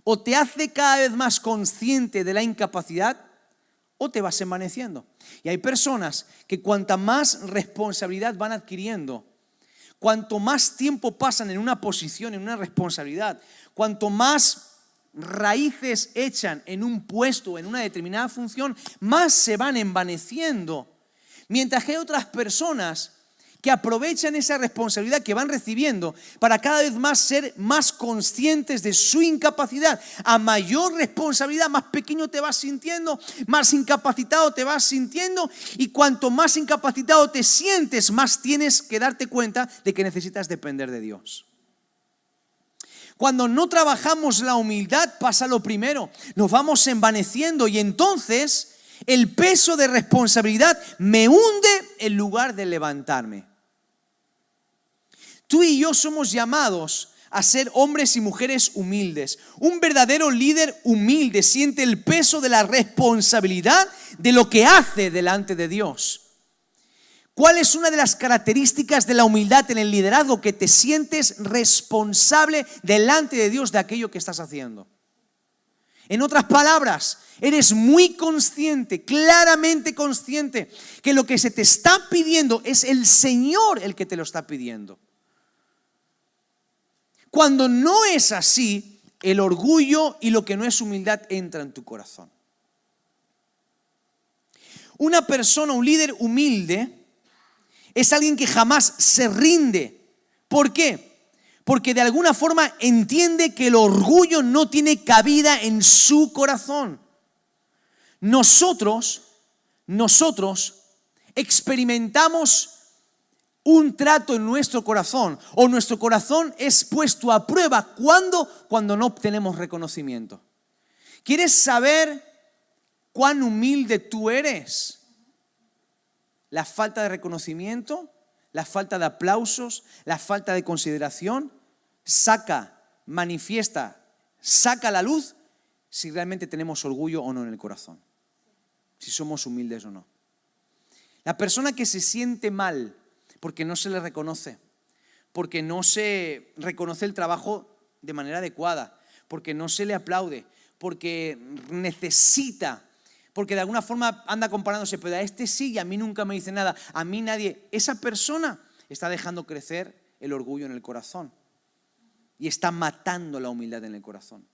O te hace cada vez más consciente de la incapacidad o te vas envaneciendo. Y hay personas que cuanta más responsabilidad van adquiriendo, cuanto más tiempo pasan en una posición, en una responsabilidad, cuanto más raíces echan en un puesto, en una determinada función, más se van envaneciendo. Mientras que hay otras personas que aprovechan esa responsabilidad que van recibiendo para cada vez más ser más conscientes de su incapacidad. A mayor responsabilidad, más pequeño te vas sintiendo, más incapacitado te vas sintiendo, y cuanto más incapacitado te sientes, más tienes que darte cuenta de que necesitas depender de Dios. Cuando no trabajamos la humildad pasa lo primero, nos vamos envaneciendo y entonces el peso de responsabilidad me hunde en lugar de levantarme. Tú y yo somos llamados a ser hombres y mujeres humildes. Un verdadero líder humilde siente el peso de la responsabilidad de lo que hace delante de Dios. ¿Cuál es una de las características de la humildad en el liderazgo? Que te sientes responsable delante de Dios de aquello que estás haciendo. En otras palabras, eres muy consciente, claramente consciente, que lo que se te está pidiendo es el Señor el que te lo está pidiendo. Cuando no es así, el orgullo y lo que no es humildad entra en tu corazón. Una persona, un líder humilde, es alguien que jamás se rinde. ¿Por qué? Porque de alguna forma entiende que el orgullo no tiene cabida en su corazón. Nosotros experimentamos un trato en nuestro corazón, o nuestro corazón es puesto a prueba cuando no obtenemos reconocimiento. ¿Quieres saber cuán humilde tú eres? La falta de reconocimiento, la falta de aplausos, la falta de consideración manifiesta, saca a la luz si realmente tenemos orgullo o no en el corazón, si somos humildes o no. La persona que se siente mal porque no se le reconoce, porque no se reconoce el trabajo de manera adecuada, porque no se le aplaude, porque necesita, porque de alguna forma anda comparándose, pero a este sí y a mí nunca me dice nada, a mí nadie. Esa persona está dejando crecer el orgullo en el corazón y está matando la humildad en el corazón.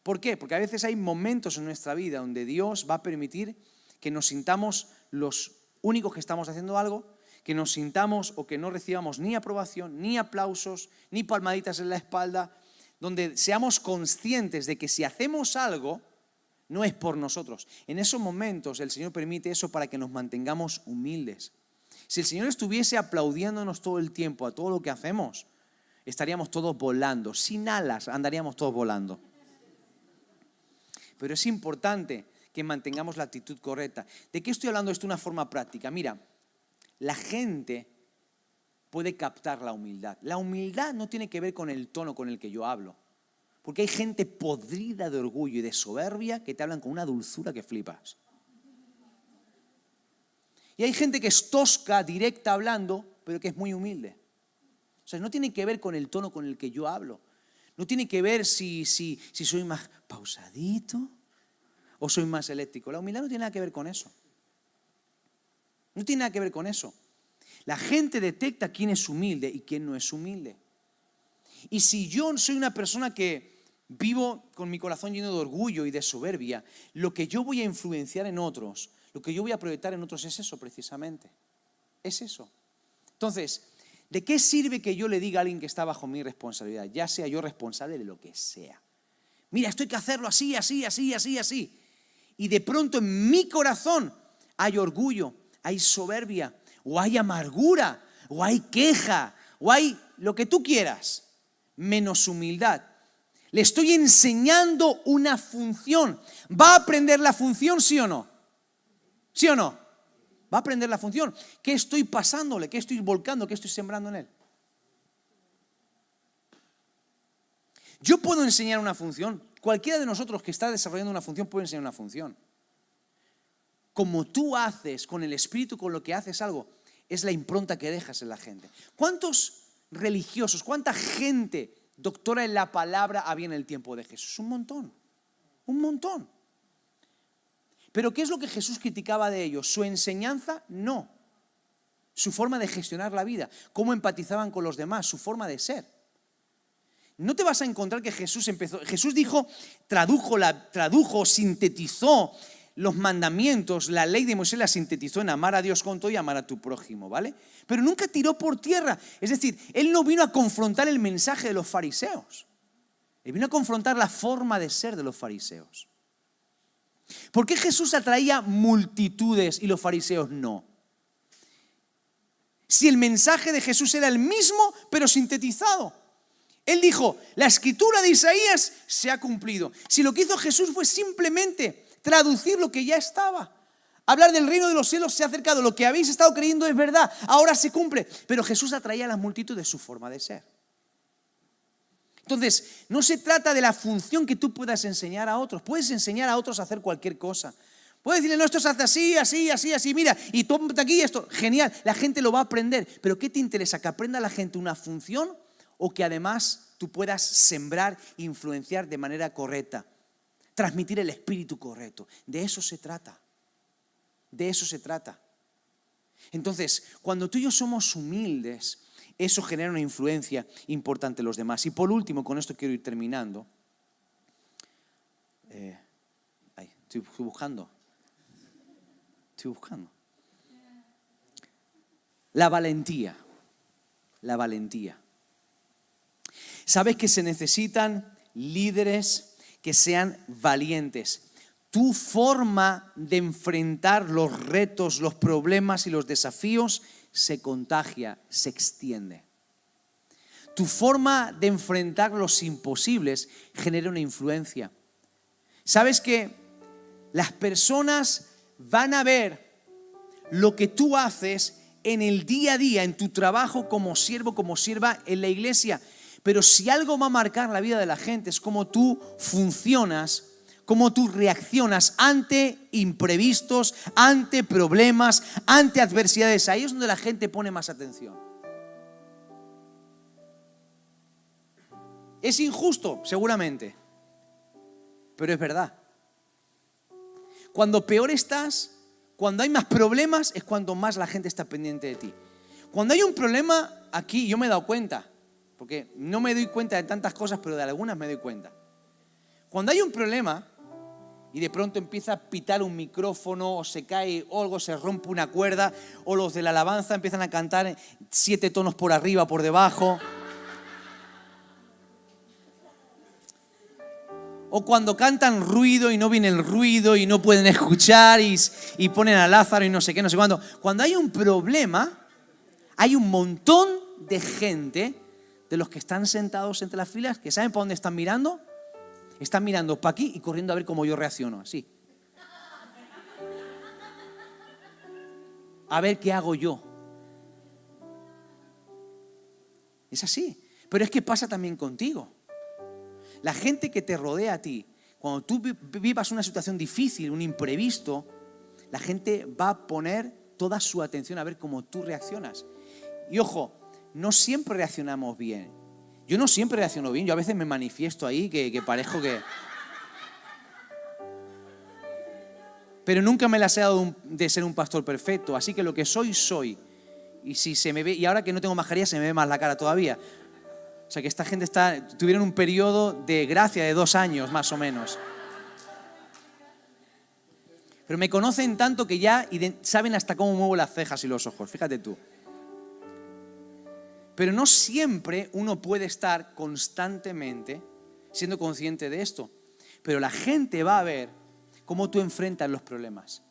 ¿Por qué? Porque a veces hay momentos en nuestra vida donde Dios va a permitir que nos sintamos los únicos que estamos haciendo algo, que nos sintamos o que no recibamos ni aprobación, ni aplausos, ni palmaditas en la espalda, donde seamos conscientes de que si hacemos algo, no es por nosotros. En esos momentos el Señor permite eso para que nos mantengamos humildes. Si el Señor estuviese aplaudiéndonos todo el tiempo a todo lo que hacemos, estaríamos todos volando, sin alas andaríamos todos volando. Pero es importante que mantengamos la actitud correcta. ¿De qué estoy hablando esto de una forma práctica? Mira, la gente puede captar la humildad. La humildad no tiene que ver con el tono con el que yo hablo. Porque hay gente podrida de orgullo y de soberbia que te hablan con una dulzura que flipas. Y hay gente que es tosca, directa hablando, pero que es muy humilde. O sea, no tiene que ver con el tono con el que yo hablo. No tiene que ver si soy más pausadito o soy más eléctrico. La humildad no tiene nada que ver con eso. No tiene nada que ver con eso. La gente detecta quién es humilde y quién no es humilde. Y si yo soy una persona que vivo con mi corazón lleno de orgullo y de soberbia, lo que yo voy a influenciar en otros, lo que yo voy a proyectar en otros es eso precisamente. Es eso. Entonces, ¿de qué sirve que yo le diga a alguien que está bajo mi responsabilidad? Ya sea yo responsable de lo que sea. Mira, esto hay que hacerlo así, así, así, así, así. Y de pronto en mi corazón hay orgullo, hay soberbia, o hay amargura, o hay queja, o hay lo que tú quieras, menos humildad. Le estoy enseñando una función. ¿Va a aprender la función, sí o no? ¿Sí o no? Va a aprender la función. ¿Qué estoy pasándole? ¿Qué estoy volcando? ¿Qué estoy sembrando en él? Yo puedo enseñar una función. Cualquiera de nosotros que está desarrollando una función puede enseñar una función. Como tú haces con el Espíritu, con lo que haces algo, es la impronta que dejas en la gente. ¿Cuántos religiosos, cuánta gente doctora en la palabra había en el tiempo de Jesús? Un montón, un montón. Pero ¿qué es lo que Jesús criticaba de ellos? ¿Su enseñanza? No. Su forma de gestionar la vida, cómo empatizaban con los demás, su forma de ser. No te vas a encontrar que Jesús dijo, tradujo, sintetizó los mandamientos, la ley de Moisés la sintetizó en amar a Dios con todo y amar a tu prójimo, ¿vale? Pero nunca tiró por tierra. Es decir, él no vino a confrontar el mensaje de los fariseos. Él vino a confrontar la forma de ser de los fariseos. ¿Por qué Jesús atraía multitudes y los fariseos no? Si el mensaje de Jesús era el mismo, pero sintetizado. Él dijo, la escritura de Isaías se ha cumplido. Si lo que hizo Jesús fue simplemente traducir lo que ya estaba. Hablar del reino de los cielos se ha acercado. Lo que habéis estado creyendo es verdad. Ahora se cumple. Pero Jesús atraía a las multitudes de su forma de ser. Entonces, no se trata de la función que tú puedas enseñar a otros. Puedes enseñar a otros a hacer cualquier cosa. Puedes decirle, no, esto se hace así, así, así, así. Mira, y tómate aquí esto. Genial, la gente lo va a aprender. Pero ¿qué te interesa? ¿Que aprenda la gente una función o que además tú puedas sembrar, influenciar de manera correcta? Transmitir el espíritu correcto. De eso se trata. De eso se trata. Entonces, cuando tú y yo somos humildes, eso genera una influencia importante en los demás. Y por último, con esto quiero ir terminando. Estoy buscando. La valentía. La valentía. ¿Sabes que se necesitan líderes que sean valientes? Tu forma de enfrentar los retos, los problemas y los desafíos se contagia, se extiende. Tu forma de enfrentar los imposibles genera una influencia. ¿Sabes que las personas van a ver lo que tú haces en el día a día, en tu trabajo como siervo, como sierva en la iglesia? Pero si algo va a marcar la vida de la gente es cómo tú funcionas, cómo tú reaccionas ante imprevistos, ante problemas, ante adversidades. Ahí es donde la gente pone más atención. Es injusto, seguramente, pero es verdad. Cuando peor estás, cuando hay más problemas, es cuando más la gente está pendiente de ti. Cuando hay un problema, aquí yo me he dado cuenta, porque no me doy cuenta de tantas cosas, pero de algunas me doy cuenta. Cuando hay un problema y de pronto empieza a pitar un micrófono, o se cae algo, se rompe una cuerda, o los de la alabanza empiezan a cantar 7 tonos por arriba, por debajo. O cuando cantan ruido y no viene el ruido y no pueden escuchar y ponen a Lázaro y no sé qué, no sé cuándo. Cuando hay un problema, hay un montón de gente de los que están sentados entre las filas que ¿saben para dónde están mirando? Están mirando para aquí y corriendo a ver cómo yo reacciono, así. A ver qué hago yo. Es así. Pero es que pasa también contigo. La gente que te rodea a ti, cuando tú vivas una situación difícil, un imprevisto, la gente va a poner toda su atención a ver cómo tú reaccionas. Y ojo, no siempre reaccionamos bien. Yo no siempre reacciono bien. Yo a veces me manifiesto ahí que parezco que... Pero nunca me las he dado de ser un pastor perfecto. Así que lo que soy, soy. Y si se me ve, y ahora que no tengo mascarilla se me ve más la cara todavía. O sea que esta gente tuvieron un periodo de gracia de 2 años más o menos. Pero me conocen tanto que ya saben hasta cómo muevo las cejas y los ojos. Fíjate tú. Pero no siempre uno puede estar constantemente siendo consciente de esto. Pero la gente va a ver cómo tú enfrentas los problemas.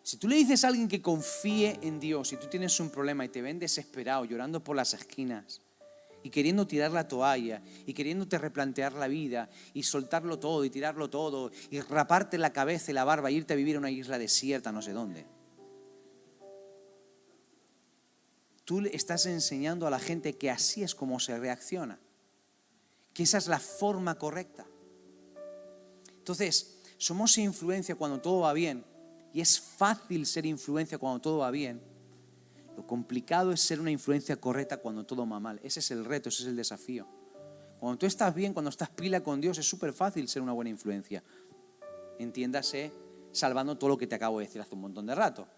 Si tú le dices a alguien que confíe en Dios y tú tienes un problema y te ven desesperado, llorando por las esquinas, y queriendo tirar la toalla y queriéndote replantear la vida y soltarlo todo y tirarlo todo y raparte la cabeza y la barba e irte a vivir a una isla desierta no sé dónde. Tú le estás enseñando a la gente que así es como se reacciona, que esa es la forma correcta. Entonces, somos influencia cuando todo va bien y es fácil ser influencia cuando todo va bien. Lo complicado es ser una influencia correcta cuando todo va mal. Ese es el reto, ese es el desafío. Cuando tú estás bien, cuando estás pila con Dios, es súper fácil ser una buena influencia. Entiéndase, salvando todo lo que te acabo de decir hace un montón de rato.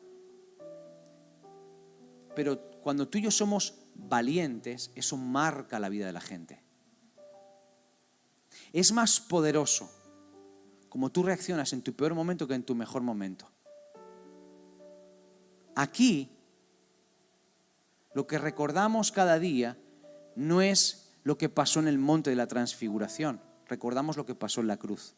Pero cuando tú y yo somos valientes, eso marca la vida de la gente. Es más poderoso como tú reaccionas en tu peor momento que en tu mejor momento. Aquí, lo que recordamos cada día no es lo que pasó en el monte de la transfiguración. Recordamos lo que pasó en la cruz.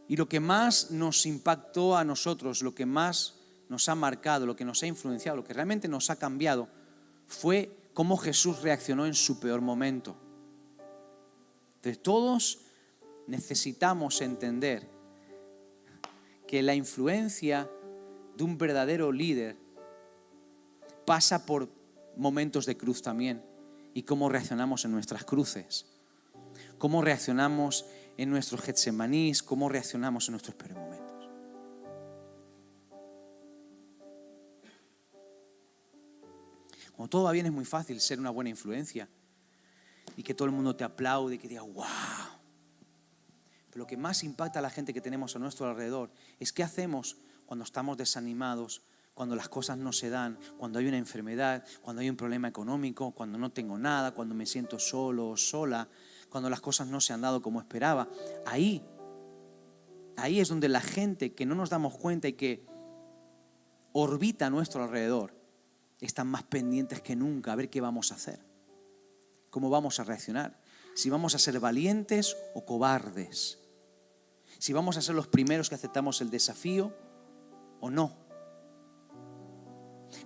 Y lo que más nos impactó a nosotros, lo que más nos ha marcado, lo que nos ha influenciado, lo que realmente nos ha cambiado, fue cómo Jesús reaccionó en su peor momento. Entonces, todos necesitamos entender que la influencia de un verdadero líder pasa por momentos de cruz también, y cómo reaccionamos en nuestras cruces, cómo reaccionamos en nuestros Getsemanís, cómo reaccionamos en nuestros peores momentos. Cuando todo va bien es muy fácil ser una buena influencia y que todo el mundo te aplaude y que diga ¡wow! Pero lo que más impacta a la gente que tenemos a nuestro alrededor es qué hacemos cuando estamos desanimados, cuando las cosas no se dan, cuando hay una enfermedad, cuando hay un problema económico, cuando no tengo nada, cuando me siento solo o sola, cuando las cosas no se han dado como esperaba. Ahí es donde la gente que no nos damos cuenta y que orbita a nuestro alrededor están más pendientes que nunca a ver qué vamos a hacer, cómo vamos a reaccionar, si vamos a ser valientes o cobardes, si vamos a ser los primeros que aceptamos el desafío o no.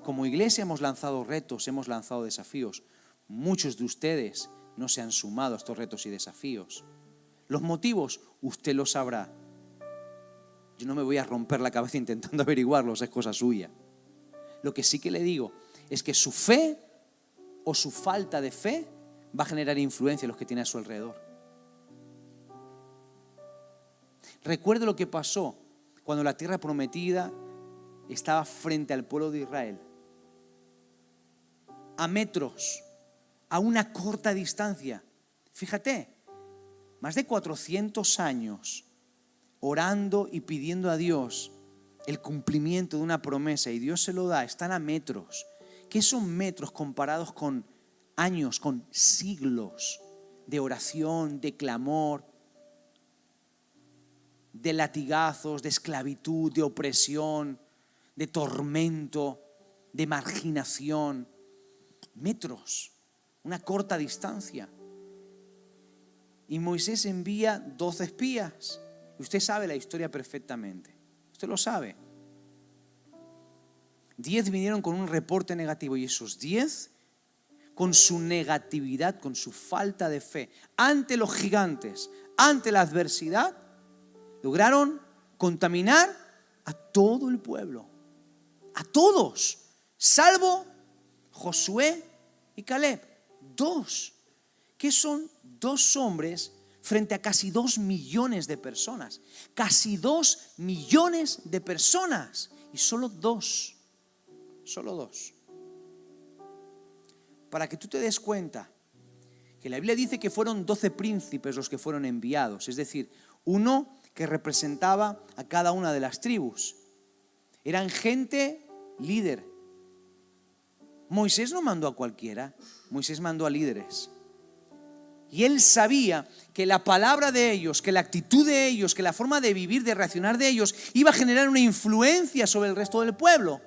Como iglesia hemos lanzado retos, hemos lanzado desafíos. Muchos de ustedes no se han sumado a estos retos y desafíos. Los motivos, usted los sabrá. Yo no me voy a romper la cabeza intentando averiguarlos, es cosa suya. Lo que sí que le digo es que su fe o su falta de fe va a generar influencia en los que tiene a su alrededor. Recuerde lo que pasó cuando la tierra prometida estaba frente al pueblo de Israel. A metros, a una corta distancia. Fíjate, más de 400 años orando y pidiendo a Dios el cumplimiento de una promesa, y Dios se lo da. Están a metros. ¿Qué son metros comparados con años, con siglos de oración, de clamor, de latigazos, de esclavitud, de opresión, de tormento, de marginación? Metros, una corta distancia. Y Moisés envía 12 espías. Y usted sabe la historia perfectamente. Usted lo sabe. 10 vinieron con un reporte negativo, y esos 10, con su negatividad, con su falta de fe ante los gigantes, ante la adversidad, lograron contaminar a todo el pueblo, a todos, salvo Josué y Caleb. 2, que son 2 hombres frente a casi 2 millones de personas. Casi 2 millones de personas. Y solo 2. Solo 2. Para que tú te des cuenta que la Biblia dice que fueron 12 príncipes los que fueron enviados. Es decir, uno que representaba a cada una de las tribus. Eran gente líder. Moisés no mandó a cualquiera. Moisés mandó a líderes. Y él sabía que la palabra de ellos, que la actitud de ellos, que la forma de vivir, de reaccionar de ellos iba a generar una influencia sobre el resto del pueblo.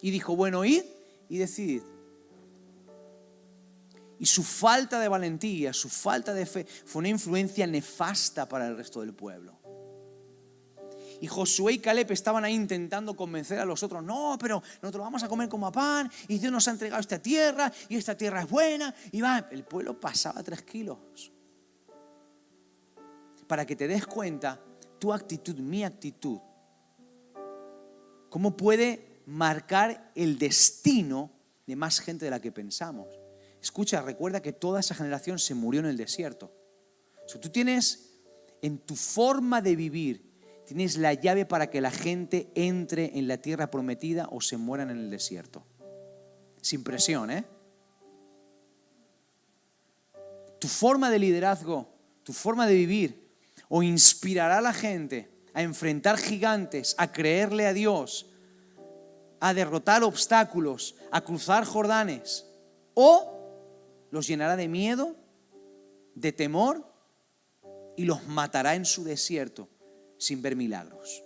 Y dijo, bueno, id y decidid. Y su falta de valentía, su falta de fe fue una influencia nefasta para el resto del pueblo. Y Josué y Caleb estaban ahí intentando convencer a los otros. No, pero nosotros vamos a comer como pan y Dios nos ha entregado esta tierra y esta tierra es buena. Y va, el pueblo pasaba 3 kilos. Para que te des cuenta, tu actitud, mi actitud, cómo puede marcar el destino de más gente de la que pensamos. Escucha, recuerda que toda esa generación se murió en el desierto. Tú tienes en tu forma de vivir, tienes la llave para que la gente entre en la tierra prometida o se mueran en el desierto. Sin presión, ¿eh? Tu forma de liderazgo, tu forma de vivir, o inspirará a la gente a enfrentar gigantes, a creerle a Dios, a derrotar obstáculos, a cruzar Jordanes, o los llenará de miedo, de temor, y los matará en su desierto sin ver milagros.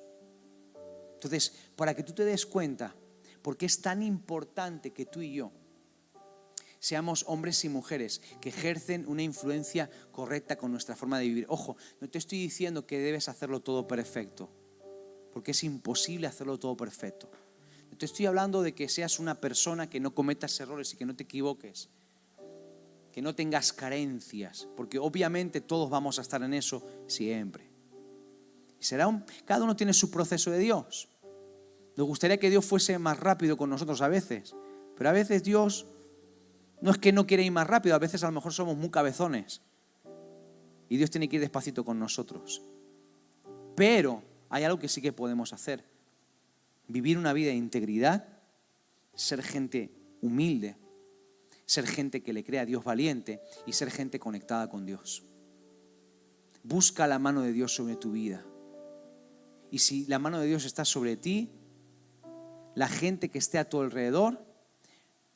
Entonces, para que tú te des cuenta, por qué es tan importante que tú y yo seamos hombres y mujeres que ejercen una influencia correcta con nuestra forma de vivir. Ojo, no te estoy diciendo que debes hacerlo todo perfecto, porque es imposible hacerlo todo perfecto. No te estoy hablando de que seas una persona que no cometas errores y que no te equivoques, que no tengas carencias, porque obviamente todos vamos a estar en eso siempre. Cada uno tiene su proceso de Dios. Nos gustaría que Dios fuese más rápido con nosotros a veces, pero a veces Dios no es que no quiere ir más rápido, a veces a lo mejor somos muy cabezones y Dios tiene que ir despacito con nosotros. Pero hay algo que sí que podemos hacer: vivir una vida de integridad, ser gente humilde, ser gente que le crea a Dios valiente y ser gente conectada con Dios. Busca la mano de Dios sobre tu vida. Y si la mano de Dios está sobre ti, la gente que esté a tu alrededor,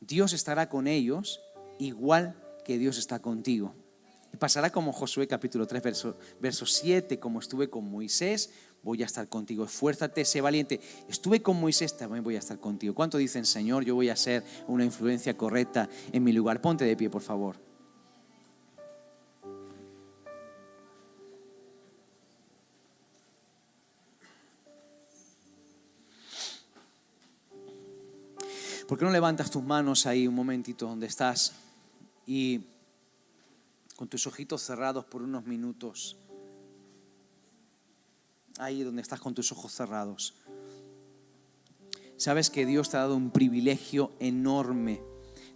Dios estará con ellos igual que Dios está contigo. Y pasará como Josué capítulo 3, verso 7, como estuve con Moisés, voy a estar contigo. Esfuérzate, sé valiente. Estuve con Moisés, también voy a estar contigo. ¿Cuánto dicen, Señor, yo voy a ser una influencia correcta en mi lugar? Ponte de pie, por favor. ¿Por qué no levantas tus manos ahí un momentito donde estás y con tus ojitos cerrados por unos minutos? Ahí donde estás con tus ojos cerrados. Sabes que Dios te ha dado un privilegio enorme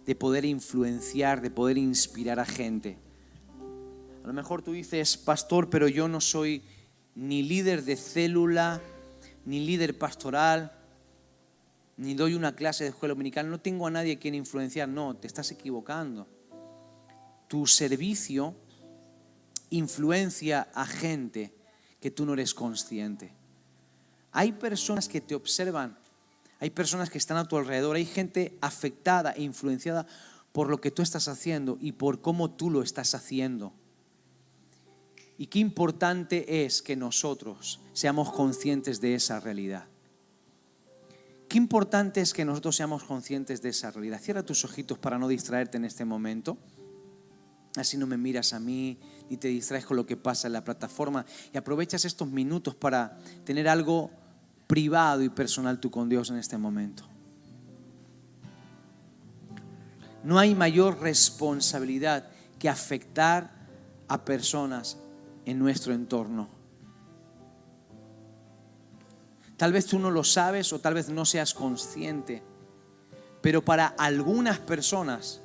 de poder influenciar, de poder inspirar a gente. A lo mejor tú dices, pastor, pero yo no soy ni líder de célula, ni líder pastoral, ni doy una clase de escuela dominical, no tengo a nadie a quien influenciar. No, te estás equivocando. Tu servicio influencia a gente que tú no eres consciente. Hay personas que te observan, hay personas que están a tu alrededor, hay gente afectada e influenciada por lo que tú estás haciendo y por cómo tú lo estás haciendo. Y qué importante es que nosotros seamos conscientes de esa realidad. Qué importante es que nosotros seamos conscientes de esa realidad. Cierra tus ojitos para no distraerte en este momento. Así no me miras a mí ni te distraes con lo que pasa en la plataforma. Y aprovechas estos minutos para tener algo privado y personal tú con Dios en este momento. No hay mayor responsabilidad que afectar a personas en nuestro entorno. Tal vez tú no lo sabes o tal vez no seas consciente, pero para algunas personas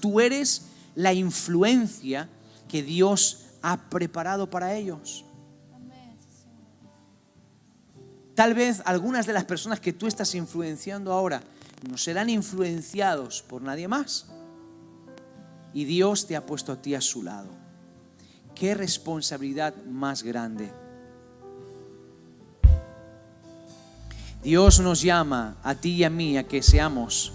tú eres la influencia que Dios ha preparado para ellos. Tal vez algunas de las personas que tú estás influenciando ahora no serán influenciados por nadie más. Y Dios te ha puesto a ti a su lado. ¡Qué responsabilidad más grande! Dios nos llama a ti y a mí a que seamos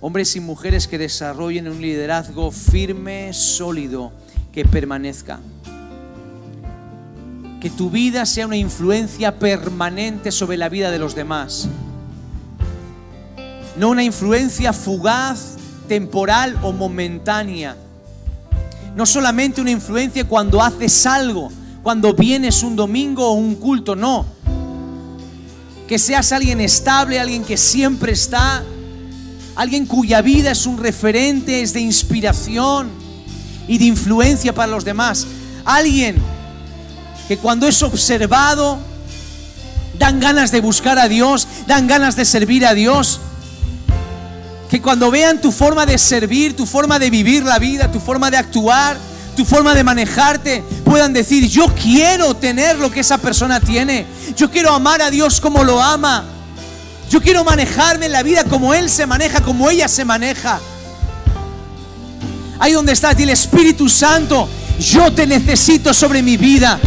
hombres y mujeres que desarrollen un liderazgo firme, sólido, que permanezca. Que tu vida sea una influencia permanente sobre la vida de los demás. No una influencia fugaz, temporal o momentánea. No solamente una influencia cuando haces algo, cuando vienes un domingo o un culto, no. Que seas alguien estable, alguien que siempre está, alguien cuya vida es un referente, es de inspiración y de influencia para los demás. Alguien que cuando es observado dan ganas de buscar a Dios, dan ganas de servir a Dios. Que cuando vean tu forma de servir, tu forma de vivir la vida, tu forma de actuar, tu forma de manejarte, puedan decir: yo quiero tener lo que esa persona tiene. Yo quiero amar a Dios como lo ama. Yo quiero manejarme en la vida como Él se maneja, como ella se maneja. Ahí donde estás, dile: Espíritu Santo, yo te necesito sobre mi vida.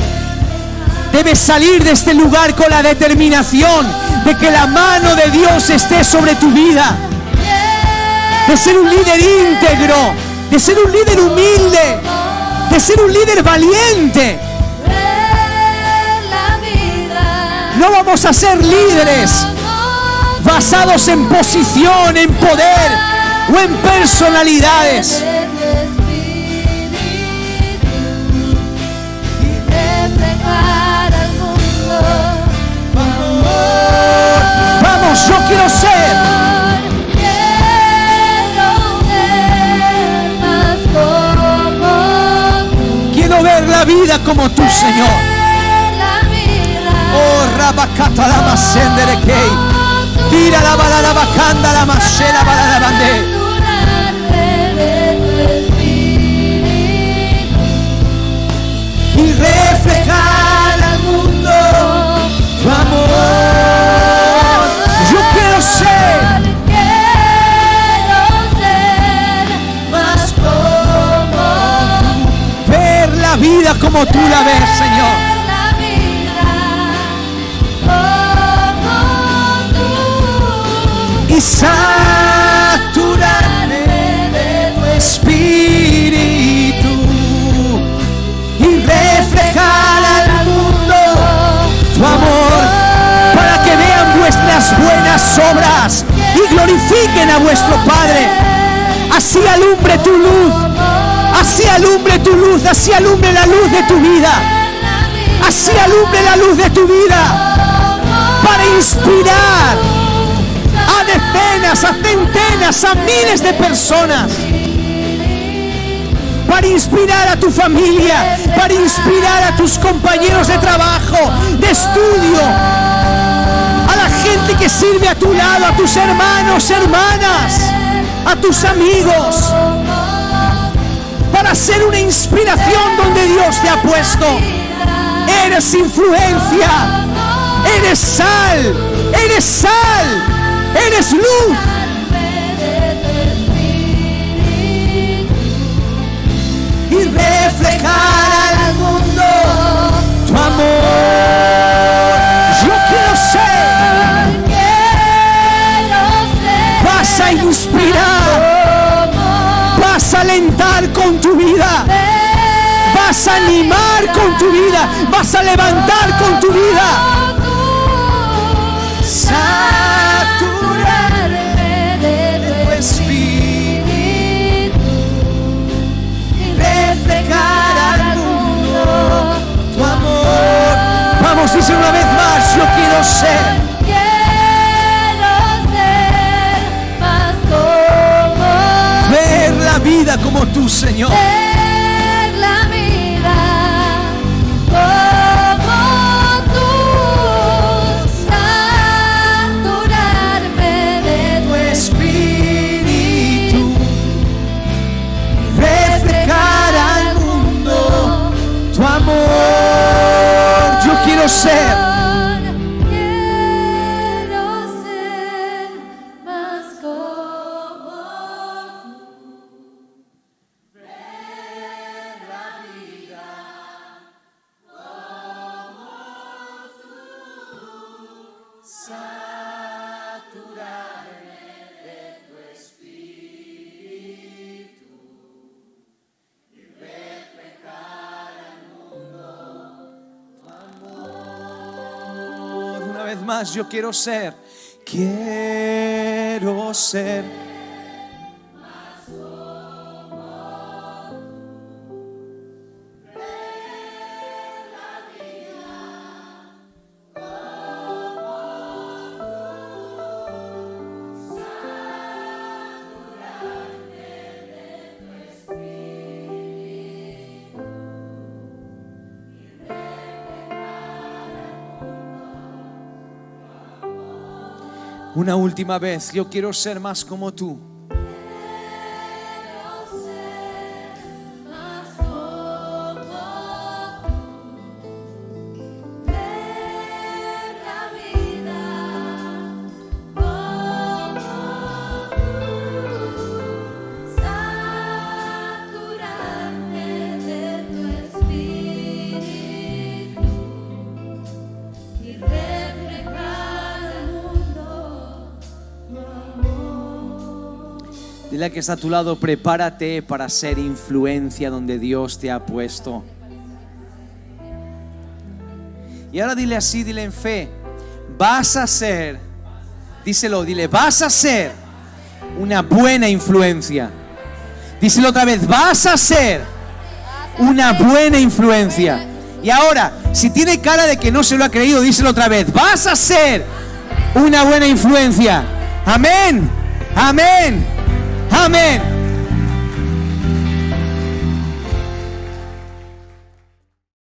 Debes salir de este lugar con la determinación de que la mano de Dios esté sobre tu vida. De ser un líder íntegro, de ser un líder humilde, de ser un líder valiente. No vamos a ser líderes basados en posición, en poder o en personalidades. Vamos, yo quiero ser. Quiero ver la vida como tú, Señor. Oh, rabacata la masendere kei. Tira la bala la bacanda la mashela bala la bande. Y reflejar al mundo tu amor. Yo quiero ser más como tú. Ver la vida como tú la ves, Señor. Y saturarme de tu espíritu y reflejar al mundo tu amor, para que vean vuestras buenas obras y glorifiquen a vuestro Padre. Así alumbre tu luz, así alumbre tu luz, así alumbre la luz de tu vida, así alumbre la luz de tu vida, para inspirar a decenas, a centenas, a miles de personas, para inspirar a tu familia, para inspirar a tus compañeros de trabajo, de estudio, a la gente que sirve a tu lado, a tus hermanos, hermanas, a tus amigos, para ser una inspiración donde Dios te ha puesto. Eres influencia, eres sal, eres sal. Eres luz. Y reflejar al mundo tu amor. Yo quiero ser. Vas a inspirar. Vas a alentar con tu vida. Vas a animar con tu vida. Vas a levantar con tu vida. Vamos, dice una vez más: yo quiero ser. Más como ver la vida como tú, Señor. ver la vida como tú, saturarme de tu espíritu, reflejar al mundo tu amor. Yo quiero ser. Quiero ser más como tú. Ver la vida como tú. Saturarme de tu espíritu y reflejar al mundo tu amor. Una vez más, yo quiero ser. Quiero ser. Una última vez, yo quiero ser más como tú. Dile a que está a tu lado, prepárate para ser influencia donde Dios te ha puesto. Y ahora dile así, dile en fe, vas a ser, díselo, dile, vas a ser una buena influencia. Díselo otra vez, vas a ser una buena influencia. Y ahora, si tiene cara de que no se lo ha creído, díselo otra vez, vas a ser una buena influencia. Amén, amén. Amén.